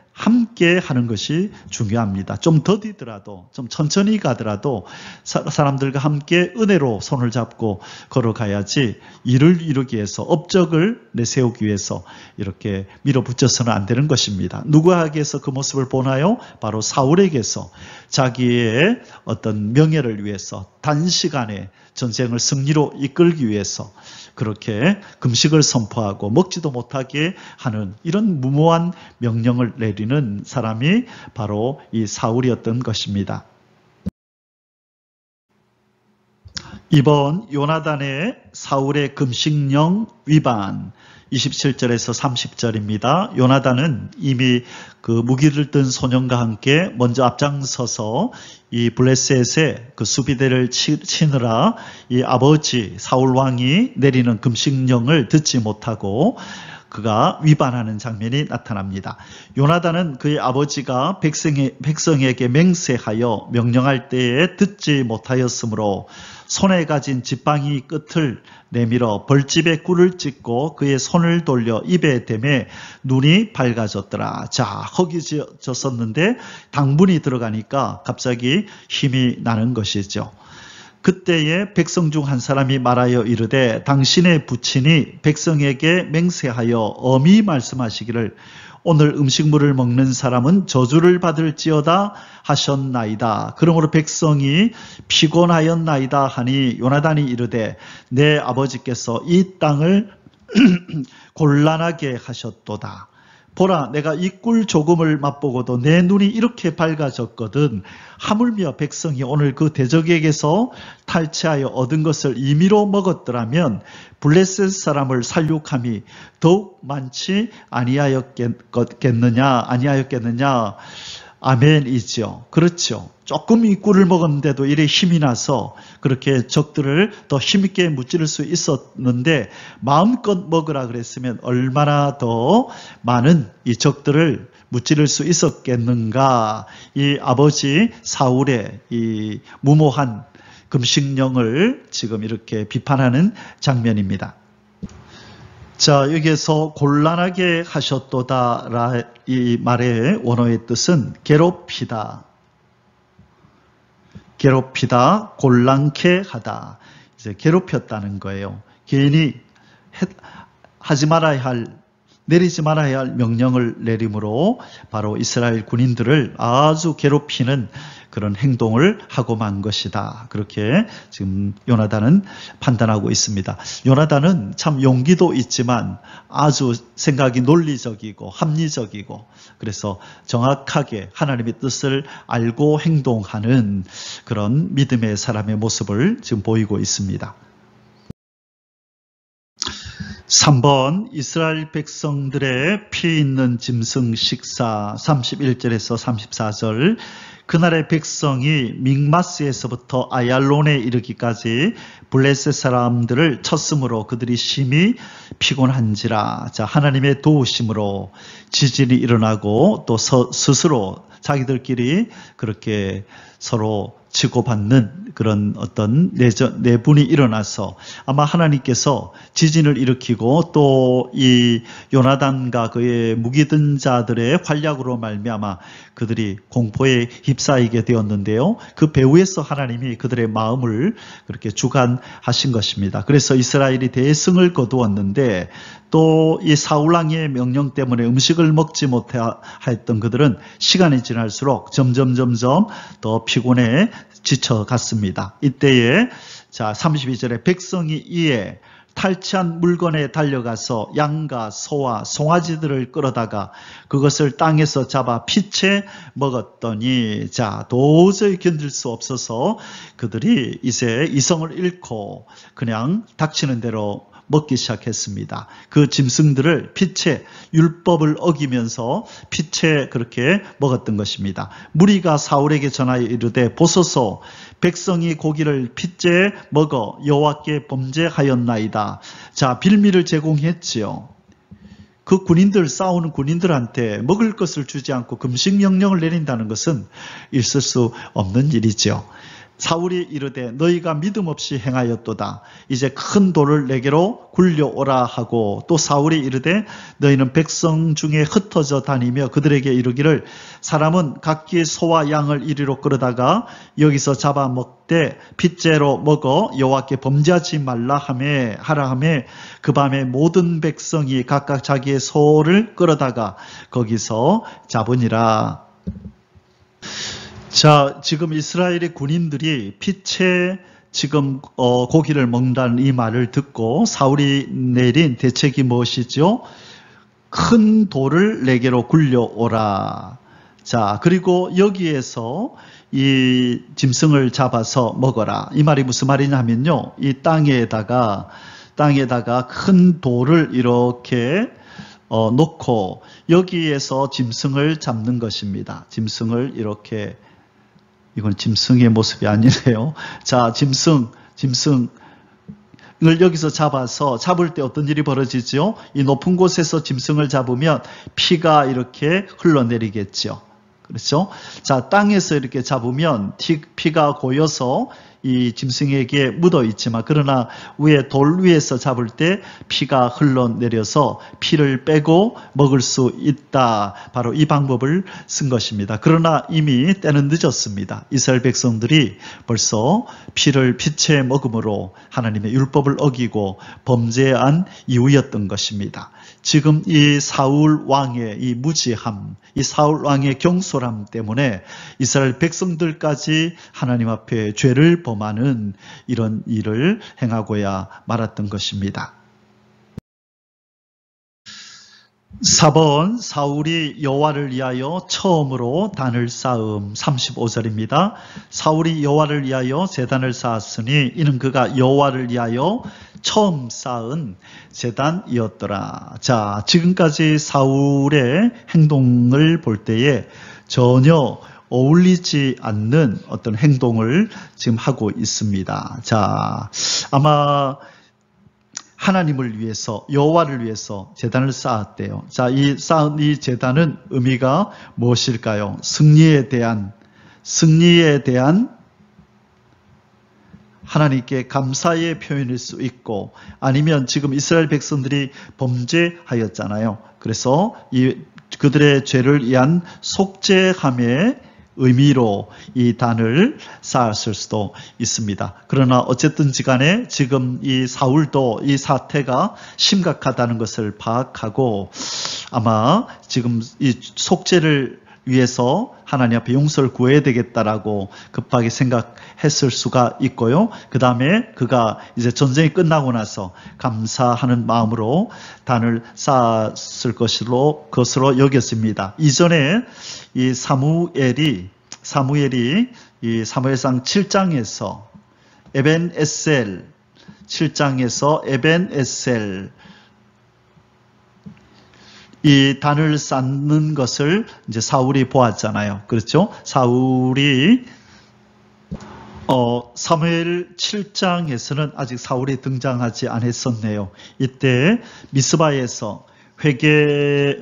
하는 것이 중요합니다. 좀 더디더라도, 좀 천천히 가더라도 사람들과 함께 은혜로 손을 잡고 걸어가야지 일을 이루기 위해서, 업적을 내세우기 위해서 이렇게 밀어붙여서는 안 되는 것입니다. 누구에게서 그 모습을 보나요? 바로 사울에게서 자기의 어떤 명예를 위해서 단시간에 전쟁을 승리로 이끌기 위해서 그렇게 금식을 선포하고 먹지도 못하게 하는 이런 무모한 명령을 내리는 사람이 바로 이 사울이었던 것입니다. 이번 요나단의 사울의 금식령 위반 27절에서 30절입니다. 요나단은 이미 그 무기를 든 소년과 함께 먼저 앞장서서 이 블레셋의 그 수비대를 치느라 이 아버지 사울 왕이 내리는 금식령을 듣지 못하고 그가 위반하는 장면이 나타납니다. 요나단은 그의 아버지가 백성에게 맹세하여 명령할 때에 듣지 못하였으므로 손에 가진 지팡이 끝을 내밀어 벌집에 꿀을 찍고 그의 손을 돌려 입에 대매 눈이 밝아졌더라. 자, 허기졌었는데 당분이 들어가니까 갑자기 힘이 나는 것이죠. 그때에 백성 중 한 사람이 말하여 이르되 당신의 부친이 백성에게 맹세하여 엄히 말씀하시기를 오늘 음식물을 먹는 사람은 저주를 받을지어다 하셨나이다. 그러므로 백성이 피곤하였나이다 하니 요나단이 이르되 내 아버지께서 이 땅을 곤란하게 하셨도다. 보라, 내가 이 꿀 조금을 맛보고도 내 눈이 이렇게 밝아졌거든. 하물며 백성이 오늘 그 대적에게서 탈취하여 얻은 것을 임의로 먹었더라면 블레셋 사람을 살육함이 더욱 많지 아니하였겠느냐. 아멘이죠. 그렇죠. 조금 이 꿀을 먹었는데도 이래 힘이 나서 그렇게 적들을 더 힘있게 무찌를 수 있었는데 마음껏 먹으라 그랬으면 얼마나 더 많은 이 적들을 무찌를 수 있었겠는가. 이 아버지 사울의 이 무모한 금식령을 지금 이렇게 비판하는 장면입니다. 자, 여기에서 곤란하게 하셨도다 이 말의 원어의 뜻은 괴롭히다, 곤란케 하다. 이제 괴롭혔다는 거예요. 괜히 하지 말아야 할, 내리지 말아야 할 명령을 내림으로 바로 이스라엘 군인들을 아주 괴롭히는 그런 행동을 하고 만 것이다. 그렇게 지금 요나단은 판단하고 있습니다. 요나단은 참 용기도 있지만 아주 생각이 논리적이고 합리적이고 그래서 정확하게 하나님의 뜻을 알고 행동하는 그런 믿음의 사람의 모습을 지금 보이고 있습니다. 3번 이스라엘 백성들의 피 있는 짐승 식사 31절에서 34절 그날의 백성이 믹마스에서부터 아얄론에 이르기까지 블레셋 사람들을 쳤으므로 그들이 심히 피곤한지라. 자, 하나님의 도우심으로 지진이 일어나고 또 스스로 자기들끼리 그렇게 서로 치고받는 그런 어떤 내분이 일어나서 아마 하나님께서 지진을 일으키고 또 이 요나단과 그의 무기든 자들의 활약으로 말미암아 그들이 공포에 휩싸이게 되었는데요. 그 배후에서 하나님이 그들의 마음을 그렇게 주관하신 것입니다. 그래서 이스라엘이 대승을 거두었는데 또 이 사울왕의 명령 때문에 음식을 먹지 못했던 그들은 시간이 지날수록 점점 더 피곤해 지쳐갔습니다. 이때에 자 32절에 백성이 이에 탈취한 물건에 달려가서 양과 소와 송아지들을 끌어다가 그것을 땅에서 잡아 피채 먹었더니 자 도저히 견딜 수 없어서 그들이 이제 이성을 잃고 그냥 닥치는 대로 먹기 시작했습니다. 그 짐승들을 피채 율법을 어기면서 피채 그렇게 먹었던 것입니다. 무리가 사울에게 전하여 이르되 보소서 백성이 고기를 피채 먹어 여호와께 범죄하였나이다. 자 빌미를 제공했지요. 그 군인들 싸우는 군인들한테 먹을 것을 주지 않고 금식 명령을 내린다는 것은 있을 수 없는 일이죠. 사울이 이르되 너희가 믿음 없이 행하였도다. 이제 큰 돌을 내게로 굴려오라 하고 또 사울이 이르되 너희는 백성 중에 흩어져 다니며 그들에게 이르기를 사람은 각기 소와 양을 이리로 끌어다가 여기서 잡아먹되 핏째로 먹어 여호와께 범죄하지 말라 하라 하매 그 밤에 모든 백성이 각각 자기의 소를 끌어다가 거기서 잡으니라. 자, 지금 이스라엘의 군인들이 피채 지금 고기를 먹는다는 이 말을 듣고 사울이 내린 대책이 무엇이죠? 큰 돌을 내게로 굴려오라. 자, 그리고 여기에서 이 짐승을 잡아서 먹어라. 이 말이 무슨 말이냐 하면요. 이 땅에다가 땅에다가 큰 돌을 이렇게 놓고 여기에서 짐승을 잡는 것입니다. 짐승을 이렇게, 이건 짐승의 모습이 아니네요. 자, 짐승을 여기서 잡을 때 어떤 일이 벌어지죠? 이 높은 곳에서 짐승을 잡으면 피가 이렇게 흘러내리겠죠. 그렇죠? 자, 땅에서 이렇게 잡으면 피가 고여서 이 짐승에게 묻어 있지만, 그러나 돌 위에서 잡을 때 피가 흘러내려서 피를 빼고 먹을 수 있다. 바로 이 방법을 쓴 것입니다. 그러나 이미 때는 늦었습니다. 이스라엘 백성들이 벌써 피를 피채 먹음으로 하나님의 율법을 어기고 범죄한 이유였던 것입니다. 지금 이 사울 왕의 이 무지함, 이 사울 왕의 경솔함 때문에 이스라엘 백성들까지 하나님 앞에 죄를 범하는 이런 일을 행하고야 말았던 것입니다. 4번, 사울이 여호와를 위하여 처음으로 단을 쌓음. 35절입니다. 사울이 여호와를 위하여 제단을 쌓았으니 이는 그가 여호와를 위하여 처음 쌓은 제단이었더라. 자, 지금까지 사울의 행동을 볼 때에 전혀 어울리지 않는 어떤 행동을 지금 하고 있습니다. 자, 아마 하나님을 위해서, 여호와를 위해서 제단을 쌓았대요. 자, 쌓은 이 제단은 의미가 무엇일까요? 승리에 대한 하나님께 감사의 표현일 수 있고, 아니면 지금 이스라엘 백성들이 범죄하였잖아요. 그래서 그들의 죄를 위한 속죄함의 의미로 이 단을 쌓았을 수도 있습니다. 그러나 어쨌든지 간에 지금 이 사울도 이 사태가 심각하다는 것을 파악하고 아마 지금 이 속죄를 위해서 하나님 앞에 용서를 구해야 되겠다라고 급하게 생각했을 수가 있고요. 그 다음에 그가 이제 전쟁이 끝나고 나서 감사하는 마음으로 단을 쌓았을 것으로 여겼습니다. 이전에 이 사무엘이 이 사무엘상 7장에서 에벤에셀 7장에서 에벤에셀 이 단을 쌓는 것을 이제 사울이 보았잖아요. 그렇죠? 사울이 사무엘 7장에서는 아직 사울이 등장하지 않았었네요. 이때 미스바에서 회개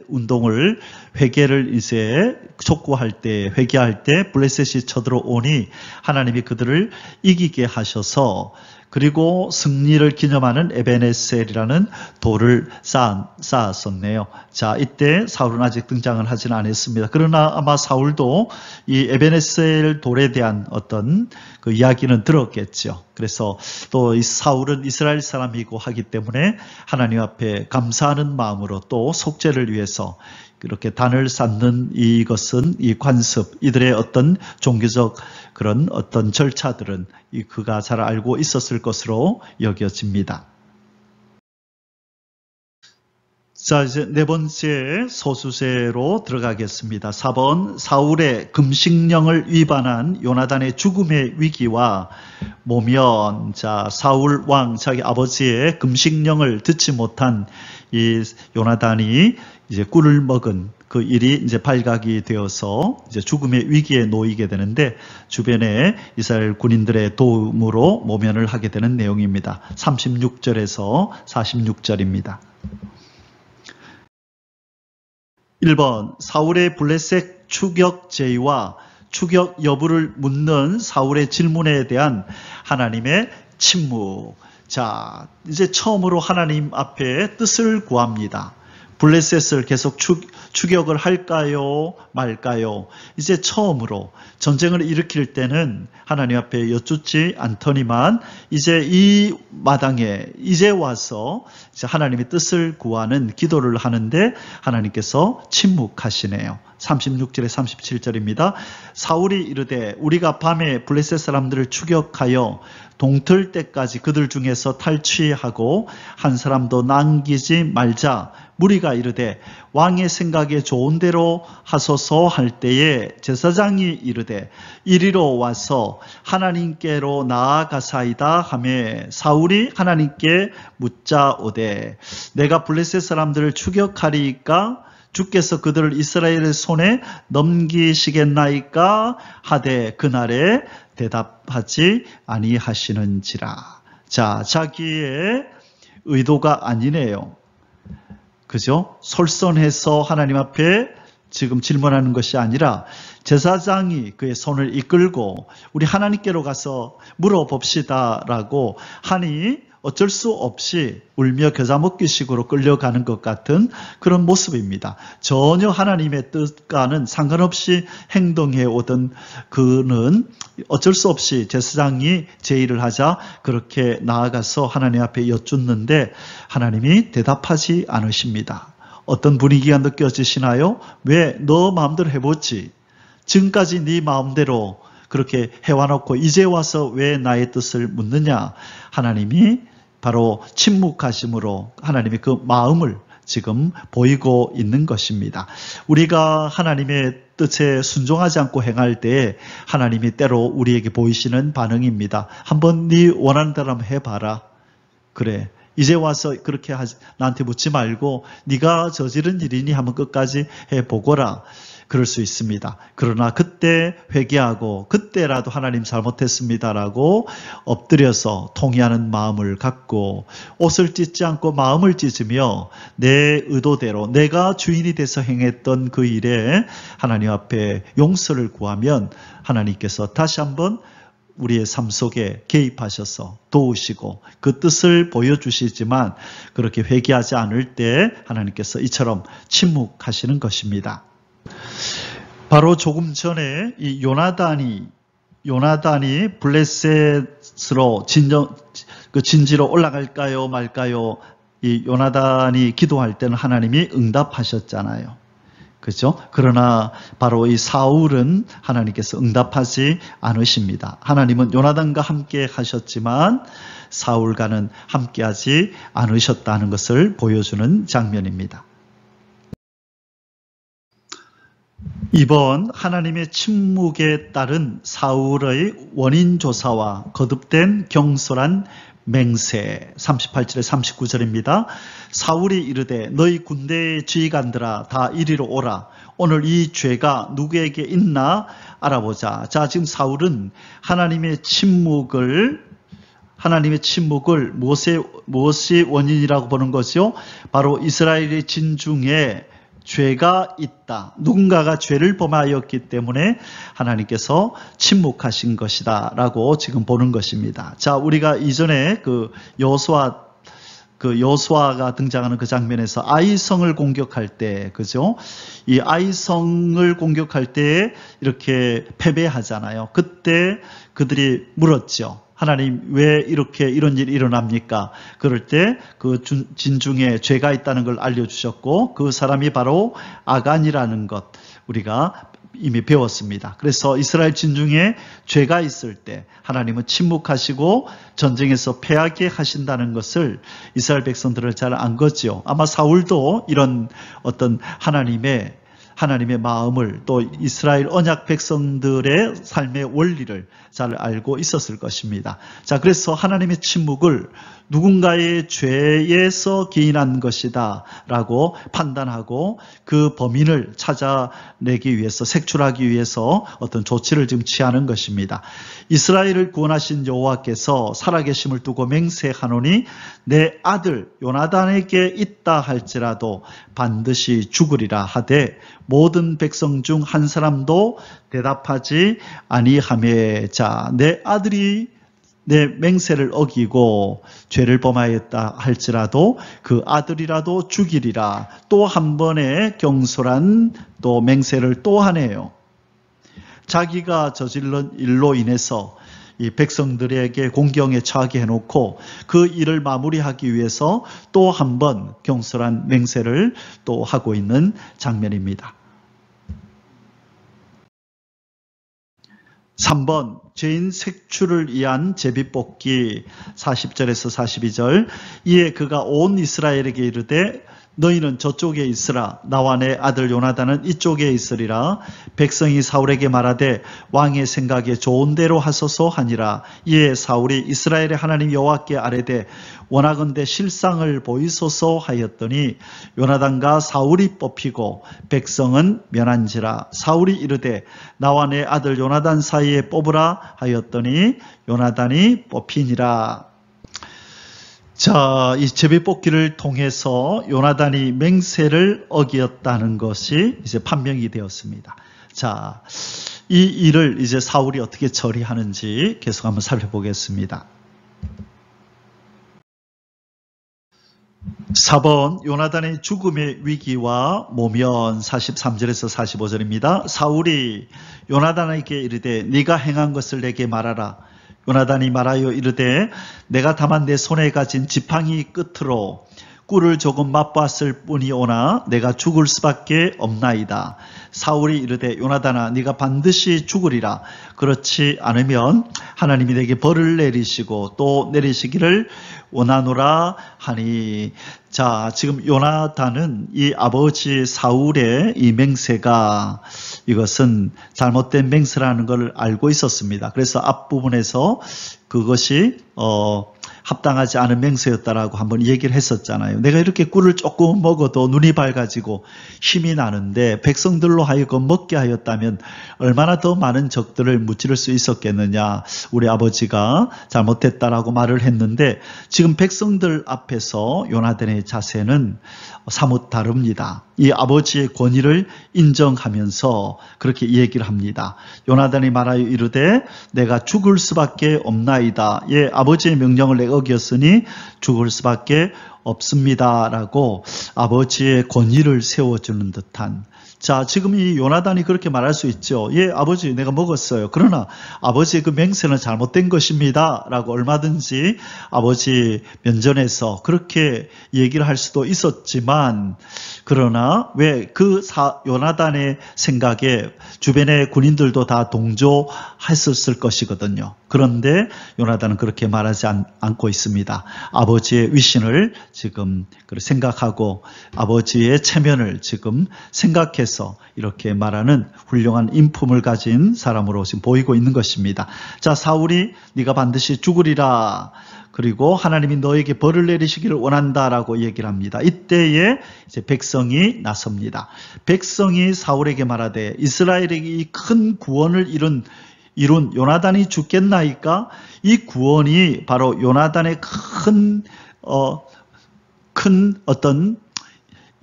운동을 회개를 이제 촉구할 때 회개할 때 블레셋이 쳐들어오니 하나님이 그들을 이기게 하셔서 그리고 승리를 기념하는 에벤에셀이라는 돌을 쌓았었네요. 자, 이때 사울은 아직 등장을 하지는 않았습니다. 그러나 아마 사울도 이 에벤에셀 돌에 대한 어떤 그 이야기는 들었겠죠. 그래서 또 이 사울은 이스라엘 사람이고 하기 때문에 하나님 앞에 감사하는 마음으로 또 속죄를 위해서 이렇게 단을 쌓는 이것은 이 관습, 이들의 어떤 종교적 그런 어떤 절차들은 그가 잘 알고 있었을 것으로 여겨집니다. 자, 이제 네 번째 소수세로 들어가겠습니다. 4번, 사울의 금식령을 위반한 요나단의 죽음의 위기와 모면. 자, 사울 왕, 자기 아버지의 금식령을 듣지 못한 이 요나단이 이제 꿀을 먹은 그 일이 이제 발각이 되어서 이제 죽음의 위기에 놓이게 되는데 주변에 이스라엘 군인들의 도움으로 모면을 하게 되는 내용입니다. 36절에서 46절입니다. 1번, 사울의 블레셋 추격 제의와 추격 여부를 묻는 사울의 질문에 대한 하나님의 침묵. 자, 이제 처음으로 하나님 앞에 뜻을 구합니다. 블레셋을 계속 추격을 할까요? 말까요? 이제 처음으로 전쟁을 일으킬 때는 하나님 앞에 여쭙지 않더니만 이제 이 마당에 이제 와서 이제 하나님의 뜻을 구하는 기도를 하는데 하나님께서 침묵하시네요. 36절에 37절입니다. 사울이 이르되 우리가 밤에 블레셋 사람들을 추격하여 동틀 때까지 그들 중에서 탈취하고 한 사람도 남기지 말자. 무리가 이르되 왕의 생각에 좋은 대로 하소서 할 때에 제사장이 이르되 이리로 와서 하나님께로 나아가사이다 하매 사울이 하나님께 묻자오되 내가 블레셋 사람들을 추격하리이까 주께서 그들을 이스라엘의 손에 넘기시겠나이까 하되 그날에 대답하지 아니하시는지라. 자, 자기의 의도가 아니네요. 그죠? 솔선해서 하나님 앞에 지금 질문하는 것이 아니라 제사장이 그의 손을 이끌고 우리 하나님께로 가서 물어봅시다라고 하니 어쩔 수 없이 울며 겨자 먹기식으로 끌려가는 것 같은 그런 모습입니다. 전혀 하나님의 뜻과는 상관없이 행동해 오던 그는 어쩔 수 없이 제사장이 제의를 하자 그렇게 나아가서 하나님 앞에 여쭙는데 하나님이 대답하지 않으십니다. 어떤 분위기가 느껴지시나요? 왜 너 마음대로 해보지? 지금까지 네 마음대로 그렇게 해와놓고 이제 와서 왜 나의 뜻을 묻느냐? 하나님이 바로 침묵하심으로 하나님의 그 마음을 지금 보이고 있는 것입니다. 우리가 하나님의 뜻에 순종하지 않고 행할 때 하나님이 때로 우리에게 보이시는 반응입니다. 한번 네 원하는 대로 한번 해봐라. 그래. 이제 와서 그렇게 나한테 묻지 말고 네가 저지른 일이니 한번 끝까지 해보거라. 그럴 수 있습니다. 그러나 그때 회개하고 그때라도 하나님 잘못했습니다라고 엎드려서 통회하는 마음을 갖고 옷을 찢지 않고 마음을 찢으며 내 의도대로 내가 주인이 돼서 행했던 그 일에 하나님 앞에 용서를 구하면 하나님께서 다시 한번 우리의 삶 속에 개입하셔서 도우시고 그 뜻을 보여주시지만 그렇게 회개하지 않을 때 하나님께서 이처럼 침묵하시는 것입니다. 바로 조금 전에 이 요나단이 블레셋으로 진지로 올라갈까요 말까요? 이 요나단이 기도할 때는 하나님이 응답하셨잖아요. 그렇죠? 그러나 바로 이 사울은 하나님께서 응답하지 않으십니다. 하나님은 요나단과 함께 하셨지만 사울과는 함께하지 않으셨다는 것을 보여주는 장면입니다. 이번 하나님의 침묵에 따른 사울의 원인 조사와 거듭된 경솔한 맹세 38절에 39절입니다. 사울이 이르되 너희 군대의 지휘관들아 다 이리로 오라. 오늘 이 죄가 누구에게 있나 알아보자. 자, 지금 사울은 하나님의 침묵을 무엇이 원인이라고 보는 것이요? 바로 이스라엘의 진중에 죄가 있다. 누군가가 죄를 범하였기 때문에 하나님께서 침묵하신 것이다 라고 지금 보는 것입니다. 자, 우리가 이전에 여호수아가 등장하는 그 장면에서 아이성을 공격할 때, 그죠? 이 아이성을 공격할 때 이렇게 패배하잖아요. 그때 그들이 물었죠. 하나님 왜 이런 일이 일어납니까? 그럴 때 그 진중에 죄가 있다는 걸 알려주셨고 그 사람이 바로 아간이라는 것 우리가 이미 배웠습니다. 그래서 이스라엘 진중에 죄가 있을 때 하나님은 침묵하시고 전쟁에서 패하게 하신다는 것을 이스라엘 백성들을 잘 안 거지요. 아마 사울도 이런 어떤 하나님의 마음을 또 이스라엘 언약 백성들의 삶의 원리를 잘 알고 있었을 것입니다. 자, 그래서 하나님의 침묵을 누군가의 죄에서 기인한 것이다 라고 판단하고 그 범인을 찾아내기 위해서 색출하기 위해서 어떤 조치를 지금 취하는 것입니다. 이스라엘을 구원하신 여호와께서 살아계심을 두고 맹세하노니 내 아들 요나단에게 있다 할지라도 반드시 죽으리라 하되 모든 백성 중 한 사람도 대답하지 아니하매 자, 내 아들이 내 맹세를 어기고 죄를 범하였다 할지라도 그 아들이라도 죽이리라. 또 한 번의 경솔한 또 맹세를 또 하네요. 자기가 저질른 일로 인해서 이 백성들에게 공경에 처하게 해놓고 그 일을 마무리하기 위해서 또 한 번 경솔한 맹세를 또 하고 있는 장면입니다. 3번 죄인 색출을 위한 제비뽑기 40절에서 42절. 이에 그가 온 이스라엘에게 이르되 너희는 저쪽에 있으라. 나와 내 아들 요나단은 이쪽에 있으리라. 백성이 사울에게 말하되 왕의 생각에 좋은 대로 하소서 하니라. 이에 사울이 이스라엘의 하나님 여호와께 아뢰되 원하건대 실상을 보이소서 하였더니 요나단과 사울이 뽑히고 백성은 면한지라. 사울이 이르되 나와 내 아들 요나단 사이에 뽑으라 하였더니 요나단이 뽑히니라. 자, 이 제비뽑기를 통해서 요나단이 맹세를 어겼다는 것이 이제 판명이 되었습니다. 자, 이 일을 이제 사울이 어떻게 처리하는지 계속 한번 살펴보겠습니다. 4번 요나단의 죽음의 위기와 모면 43절에서 45절입니다. 사울이 요나단에게 이르되 네가 행한 것을 내게 말하라. 요나단이 말하여 이르되 내가 다만 내 손에 가진 지팡이 끝으로 꿀을 조금 맛봤을 뿐이오나 내가 죽을 수밖에 없나이다. 사울이 이르되 요나단아 네가 반드시 죽으리라. 그렇지 않으면 하나님이 내게 벌을 내리시고 또 내리시기를 원하노라 하니. 자, 지금 요나단은 이 아버지 사울의 이 맹세가 이것은 잘못된 맹세라는 걸 알고 있었습니다. 그래서 앞부분에서 그것이 합당하지 않은 맹세였다라고 한번 얘기를 했었잖아요. 내가 이렇게 꿀을 조금 먹어도 눈이 밝아지고 힘이 나는데 백성들로 하여금 먹게 하였다면 얼마나 더 많은 적들을 무찌를 수 있었겠느냐. 우리 아버지가 잘못했다라고 말을 했는데 지금 백성들 앞에서 요나단의 자세는 사뭇 다릅니다. 이 아버지의 권위를 인정하면서 그렇게 얘기를 합니다. 요나단이 말하여 이르되 내가 죽을 수밖에 없나이다. 예, 아버지의 명령을 내가 어겼으니 죽을 수밖에 없습니다라고 아버지의 권위를 세워주는 듯한. 자, 지금 이 요나단이 그렇게 말할 수 있죠. 예, 아버지 내가 먹었어요. 그러나 아버지의 그 맹세는 잘못된 것입니다 라고 얼마든지 아버지 면전에서 그렇게 얘기를 할 수도 있었지만, 그러나 왜 그 요나단의 생각에 주변의 군인들도 다 동조했었을 것이거든요. 그런데 요나단은 그렇게 말하지 않고 있습니다. 아버지의 위신을 지금 생각하고 아버지의 체면을 지금 생각해서 이렇게 말하는 훌륭한 인품을 가진 사람으로 지금 보이고 있는 것입니다. 자, 사울이 네가 반드시 죽으리라. 그리고 하나님이 너에게 벌을 내리시기를 원한다라고 얘기를 합니다. 이때에 이제 백성이 나섭니다. 백성이 사울에게 말하되 이스라엘에게 이 큰 구원을 이룬 요나단이 죽겠나이까? 이 구원이 바로 요나단의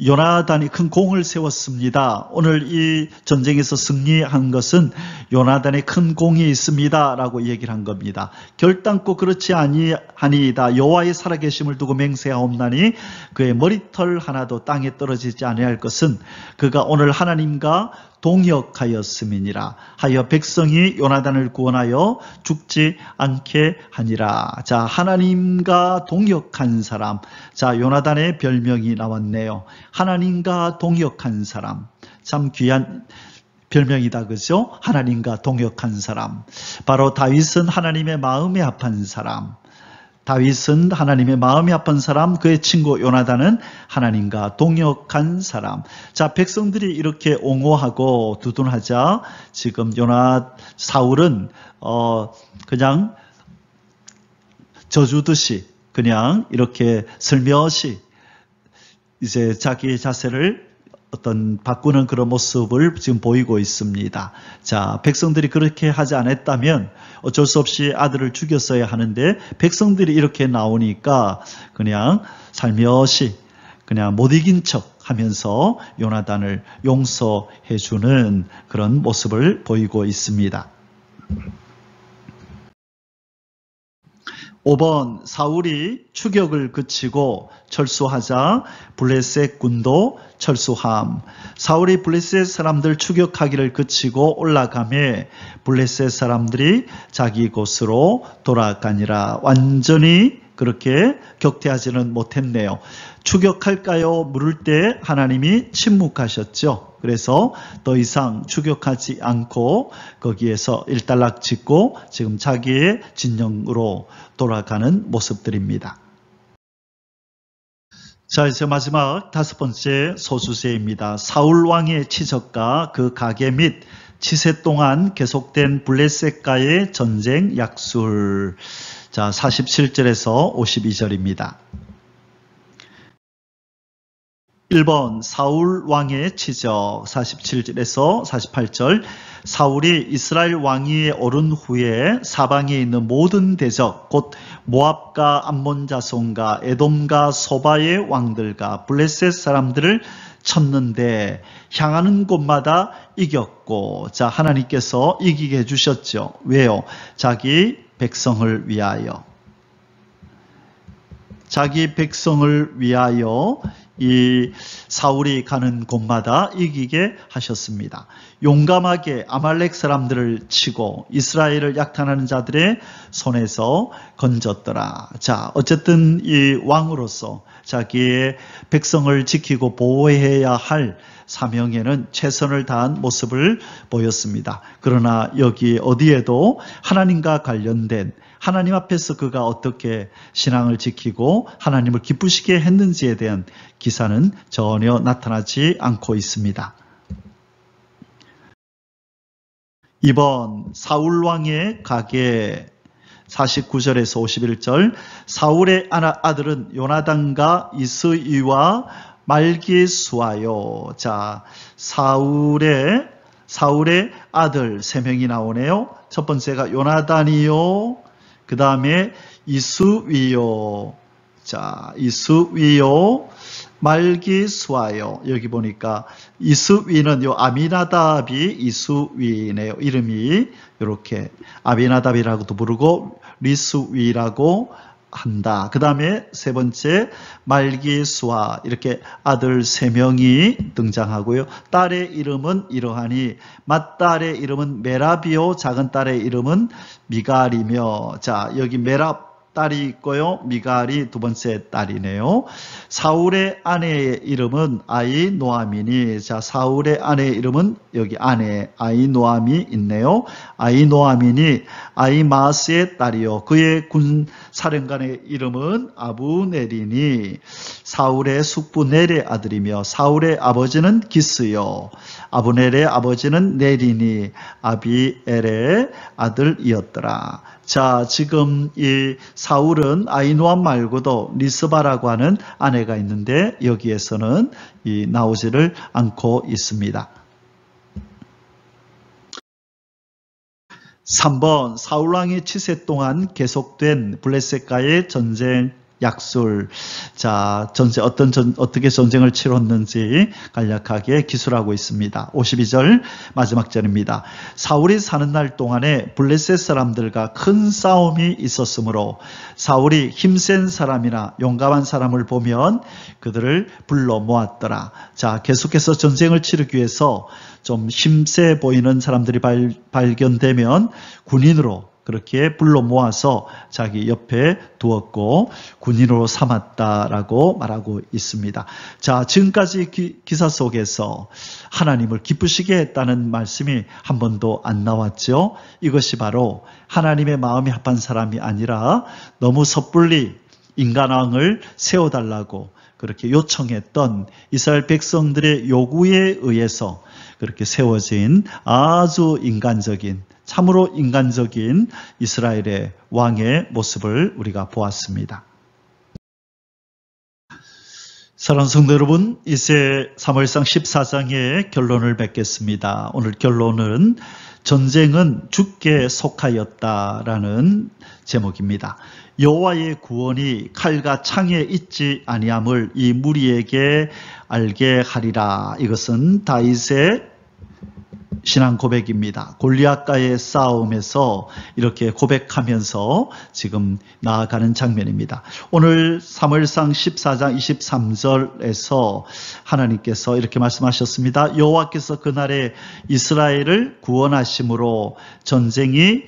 요나단이 큰 공을 세웠습니다. 오늘 이 전쟁에서 승리한 것은 요나단의 큰 공이 있습니다 라고 얘기를 한 겁니다. 결단코 그렇지 아니하니이다. 여호와의 살아계심을 두고 맹세하옵나니 그의 머리털 하나도 땅에 떨어지지 아니할 것은 그가 오늘 하나님과 동역하였음이니라 하여 백성이 요나단을 구원하여 죽지 않게 하니라. 자, 하나님과 동역한 사람. 자, 요나단의 별명이 나왔네요. 하나님과 동역한 사람. 참 귀한 별명이다, 그죠? 하나님과 동역한 사람. 바로 다윗은 하나님의 마음에 합한 사람. 다윗은 하나님의 마음이 아픈 사람, 그의 친구 요나단은 하나님과 동역한 사람. 자, 백성들이 이렇게 옹호하고 두둔하자 지금 사울은 그냥 져주듯이 그냥 이렇게 슬며시 이제 자기의 자세를 바꾸는 그런 모습을 지금 보이고 있습니다. 자, 백성들이 그렇게 하지 않았다면 어쩔 수 없이 아들을 죽였어야 하는데 백성들이 이렇게 나오니까 그냥 살며시 그냥 못 이긴 척 하면서 요나단을 용서해 주는 그런 모습을 보이고 있습니다. 5번 사울이 추격을 그치고 철수하자 블레셋 군도 철수함. 사울이 블레셋 사람들 추격하기를 그치고 올라가매 블레셋 사람들이 자기 곳으로 돌아가니라. 완전히 그렇게 격퇴하지는 못했네요. 추격할까요? 물을 때 하나님이 침묵하셨죠. 그래서 더 이상 추격하지 않고 거기에서 일단락 짓고 지금 자기의 진영으로 돌아가는 모습들입니다. 자, 이제 마지막 5번째 소수제입니다. 사울 왕의 치적과 그 가계 및 치세 동안 계속된 블레셋과의 전쟁 약술. 자, 47절에서 52절입니다. 1번 사울 왕의 치적 47절에서 48절. 사울이 이스라엘 왕위에 오른 후에 사방에 있는 모든 대적 곧 모압과 암몬 자손과 에돔과 소바의 왕들과 블레셋 사람들을 쳤는데 향하는 곳마다 이겼고, 자, 하나님께서 이기게 해주셨죠. 왜요? 자기 백성을 위하여. 자기 백성을 위하여 이 사울이 가는 곳마다 이기게 하셨습니다. 용감하게 아말렉 사람들을 치고 이스라엘을 약탈하는 자들의 손에서 건졌더라. 자, 어쨌든 이 왕으로서 자기의 백성을 지키고 보호해야 할 사명에는 최선을 다한 모습을 보였습니다. 그러나 여기 어디에도 하나님과 관련된 하나님 앞에서 그가 어떻게 신앙을 지키고 하나님을 기쁘시게 했는지에 대한 기사는 전혀 나타나지 않고 있습니다. 2번 사울왕의 가계 49절에서 51절. 사울의 아들은 요나단과 이스이와 말기수아요. 자, 사울의 아들 3명이 나오네요. 첫 번째가 요나단이요. 그 다음에 이스위요. 자, 이스위요. 말기수아요. 여기 보니까 이스위는 요 아미나답이 이스위네요. 이름이 이렇게 아미나답이라고도 부르고 리스위라고 한다. 그 다음에 세 번째 말기수아, 이렇게 아들 3명이 등장하고요. 딸의 이름은 이러하니 맏딸의 이름은 메라비요, 작은 딸의 이름은 미갈이며, 자, 여기 메랍 딸이 있고요. 미갈이 두 번째 딸이네요. 사울의 아내의 이름은 아이노아미니. 자, 사울의 아내의 이름은 여기 아내 아이노아미 있네요. 아이노아미니 아이마스의 딸이요. 그의 군 사령관의 이름은 아브넬이니 사울의 숙부 넬의 아들이며 사울의 아버지는 기스요. 아브넬의 아버지는 넬이니 아비엘의 아들이었더라. 자, 지금 이 사울은 아이노암 말고도 리스바라고 하는 아내가 있는데 여기에서는 나오지를 않고 있습니다. 3번 사울왕의 치세 동안 계속된 블레셋과의 전쟁 약술. 자, 어떻게 전쟁을 치렀는지 간략하게 기술하고 있습니다. 52절 마지막 절입니다. 사울이 사는 날 동안에 블레셋 사람들과 큰 싸움이 있었으므로 사울이 힘센 사람이나 용감한 사람을 보면 그들을 불러 모았더라. 자, 계속해서 전쟁을 치르기 위해서 좀 힘세 보이는 사람들이 발견되면 군인으로 그렇게 불러 모아서 자기 옆에 두었고 군인으로 삼았다라고 말하고 있습니다. 자, 지금까지 기사 속에서 하나님을 기쁘시게 했다는 말씀이 한 번도 안 나왔죠. 이것이 바로 하나님의 마음이 합한 사람이 아니라 너무 섣불리 인간왕을 세워달라고 그렇게 요청했던 이스라엘 백성들의 요구에 의해서 그렇게 세워진 아주 인간적인, 참으로 인간적인 이스라엘의 왕의 모습을 우리가 보았습니다. 사랑하는 성도 여러분, 이제 사무엘상 14장의 결론을 맺겠습니다. 오늘 결론은 전쟁은 주께 속하였다라는 제목입니다. 여호와의 구원이 칼과 창에 있지 아니함을 이 무리에게 알게 하리라. 이것은 다윗의 신앙 고백입니다. 골리앗과의 싸움에서 이렇게 고백하면서 지금 나아가는 장면입니다. 오늘 사무엘상 14장 23절에서 하나님께서 이렇게 말씀하셨습니다. 여호와께서 그날에 이스라엘을 구원하심으로 전쟁이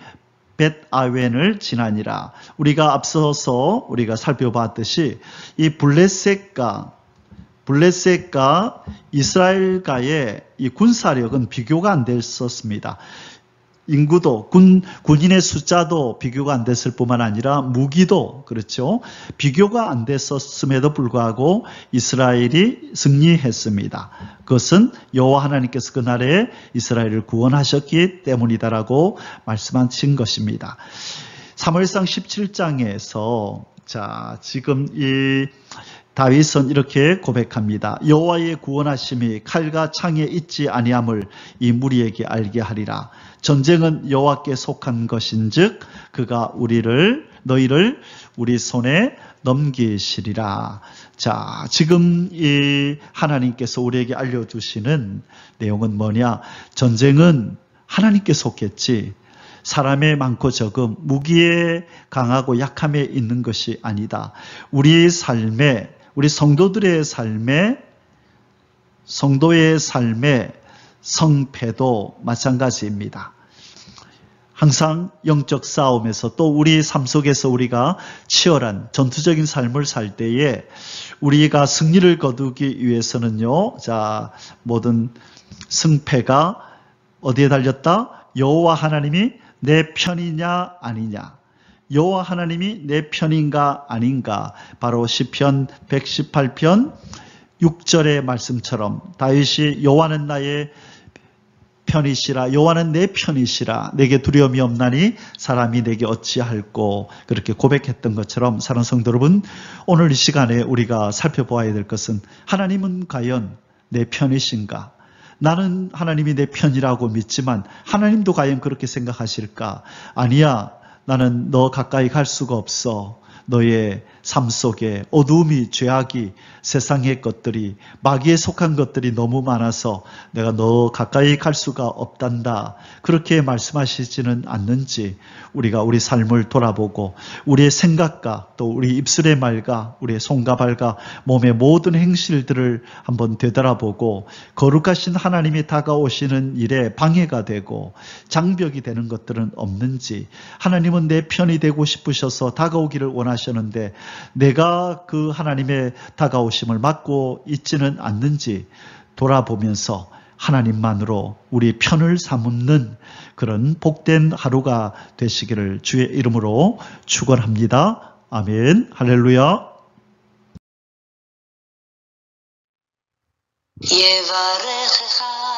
벳아웬을 지나니라. 우리가 앞서서 우리가 살펴봤듯이 이 블레셋과 이스라엘과의 이 군사력은 비교가 안 됐었습니다. 인구도 군인의 숫자도 비교가 안 됐을 뿐만 아니라 무기도 그렇죠. 비교가 안 됐었음에도 불구하고 이스라엘이 승리했습니다. 그것은 여호와 하나님께서 그날에 이스라엘을 구원하셨기 때문이다라고 말씀하신 것입니다. 사무엘상 17장에서 자 지금 이 다윗은 이렇게 고백합니다. 여호와의 구원하심이 칼과 창에 있지 아니함을 이 무리에게 알게 하리라. 전쟁은 여호와께 속한 것인즉 그가 너희를 우리 손에 넘기시리라. 자, 지금 이 하나님께서 우리에게 알려주시는 내용은 뭐냐? 전쟁은 하나님께 속했지 사람의 많고 적음, 무기에 강하고 약함에 있는 것이 아니다. 우리 삶에, 우리 성도의 삶의 성패도 마찬가지입니다. 항상 영적 싸움에서 또 우리 삶 속에서 우리가 치열한 전투적인 삶을 살 때에 우리가 승리를 거두기 위해서는요, 자, 모든 승패가 어디에 달렸다? 여호와 하나님이 내 편이냐 아니냐. 여호와 하나님이 내 편인가 아닌가. 바로 시편 118편 6절의 말씀처럼 다윗이 여호와는 나의 편이시라. 여호와는 내 편이시라. 내게 두려움이 없나니 사람이 내게 어찌할꼬. 그렇게 고백했던 것처럼 사랑하는 성도 여러분, 오늘 이 시간에 우리가 살펴보아야 될 것은 하나님은 과연 내 편이신가? 나는 하나님이 내 편이라고 믿지만 하나님도 과연 그렇게 생각하실까? 아니야. 나는 너 가까이 갈 수가 없어. 너의 삶 속에 어두움이, 죄악이, 세상의 것들이, 마귀에 속한 것들이 너무 많아서 내가 너 가까이 갈 수가 없단다. 그렇게 말씀하시지는 않는지 우리가 우리 삶을 돌아보고 우리의 생각과 또 우리 입술의 말과 우리의 손과 발과 몸의 모든 행실들을 한번 되돌아보고 거룩하신 하나님이 다가오시는 일에 방해가 되고 장벽이 되는 것들은 없는지, 하나님은 내 편이 되고 싶으셔서 다가오기를 원하셨는데 내가 그 하나님의 다가오심을 막고 있지는 않는지 돌아보면서 하나님만으로 우리 편을 삼는 그런 복된 하루가 되시기를 주의 이름으로 축원합니다. 아멘. 할렐루야. יברכך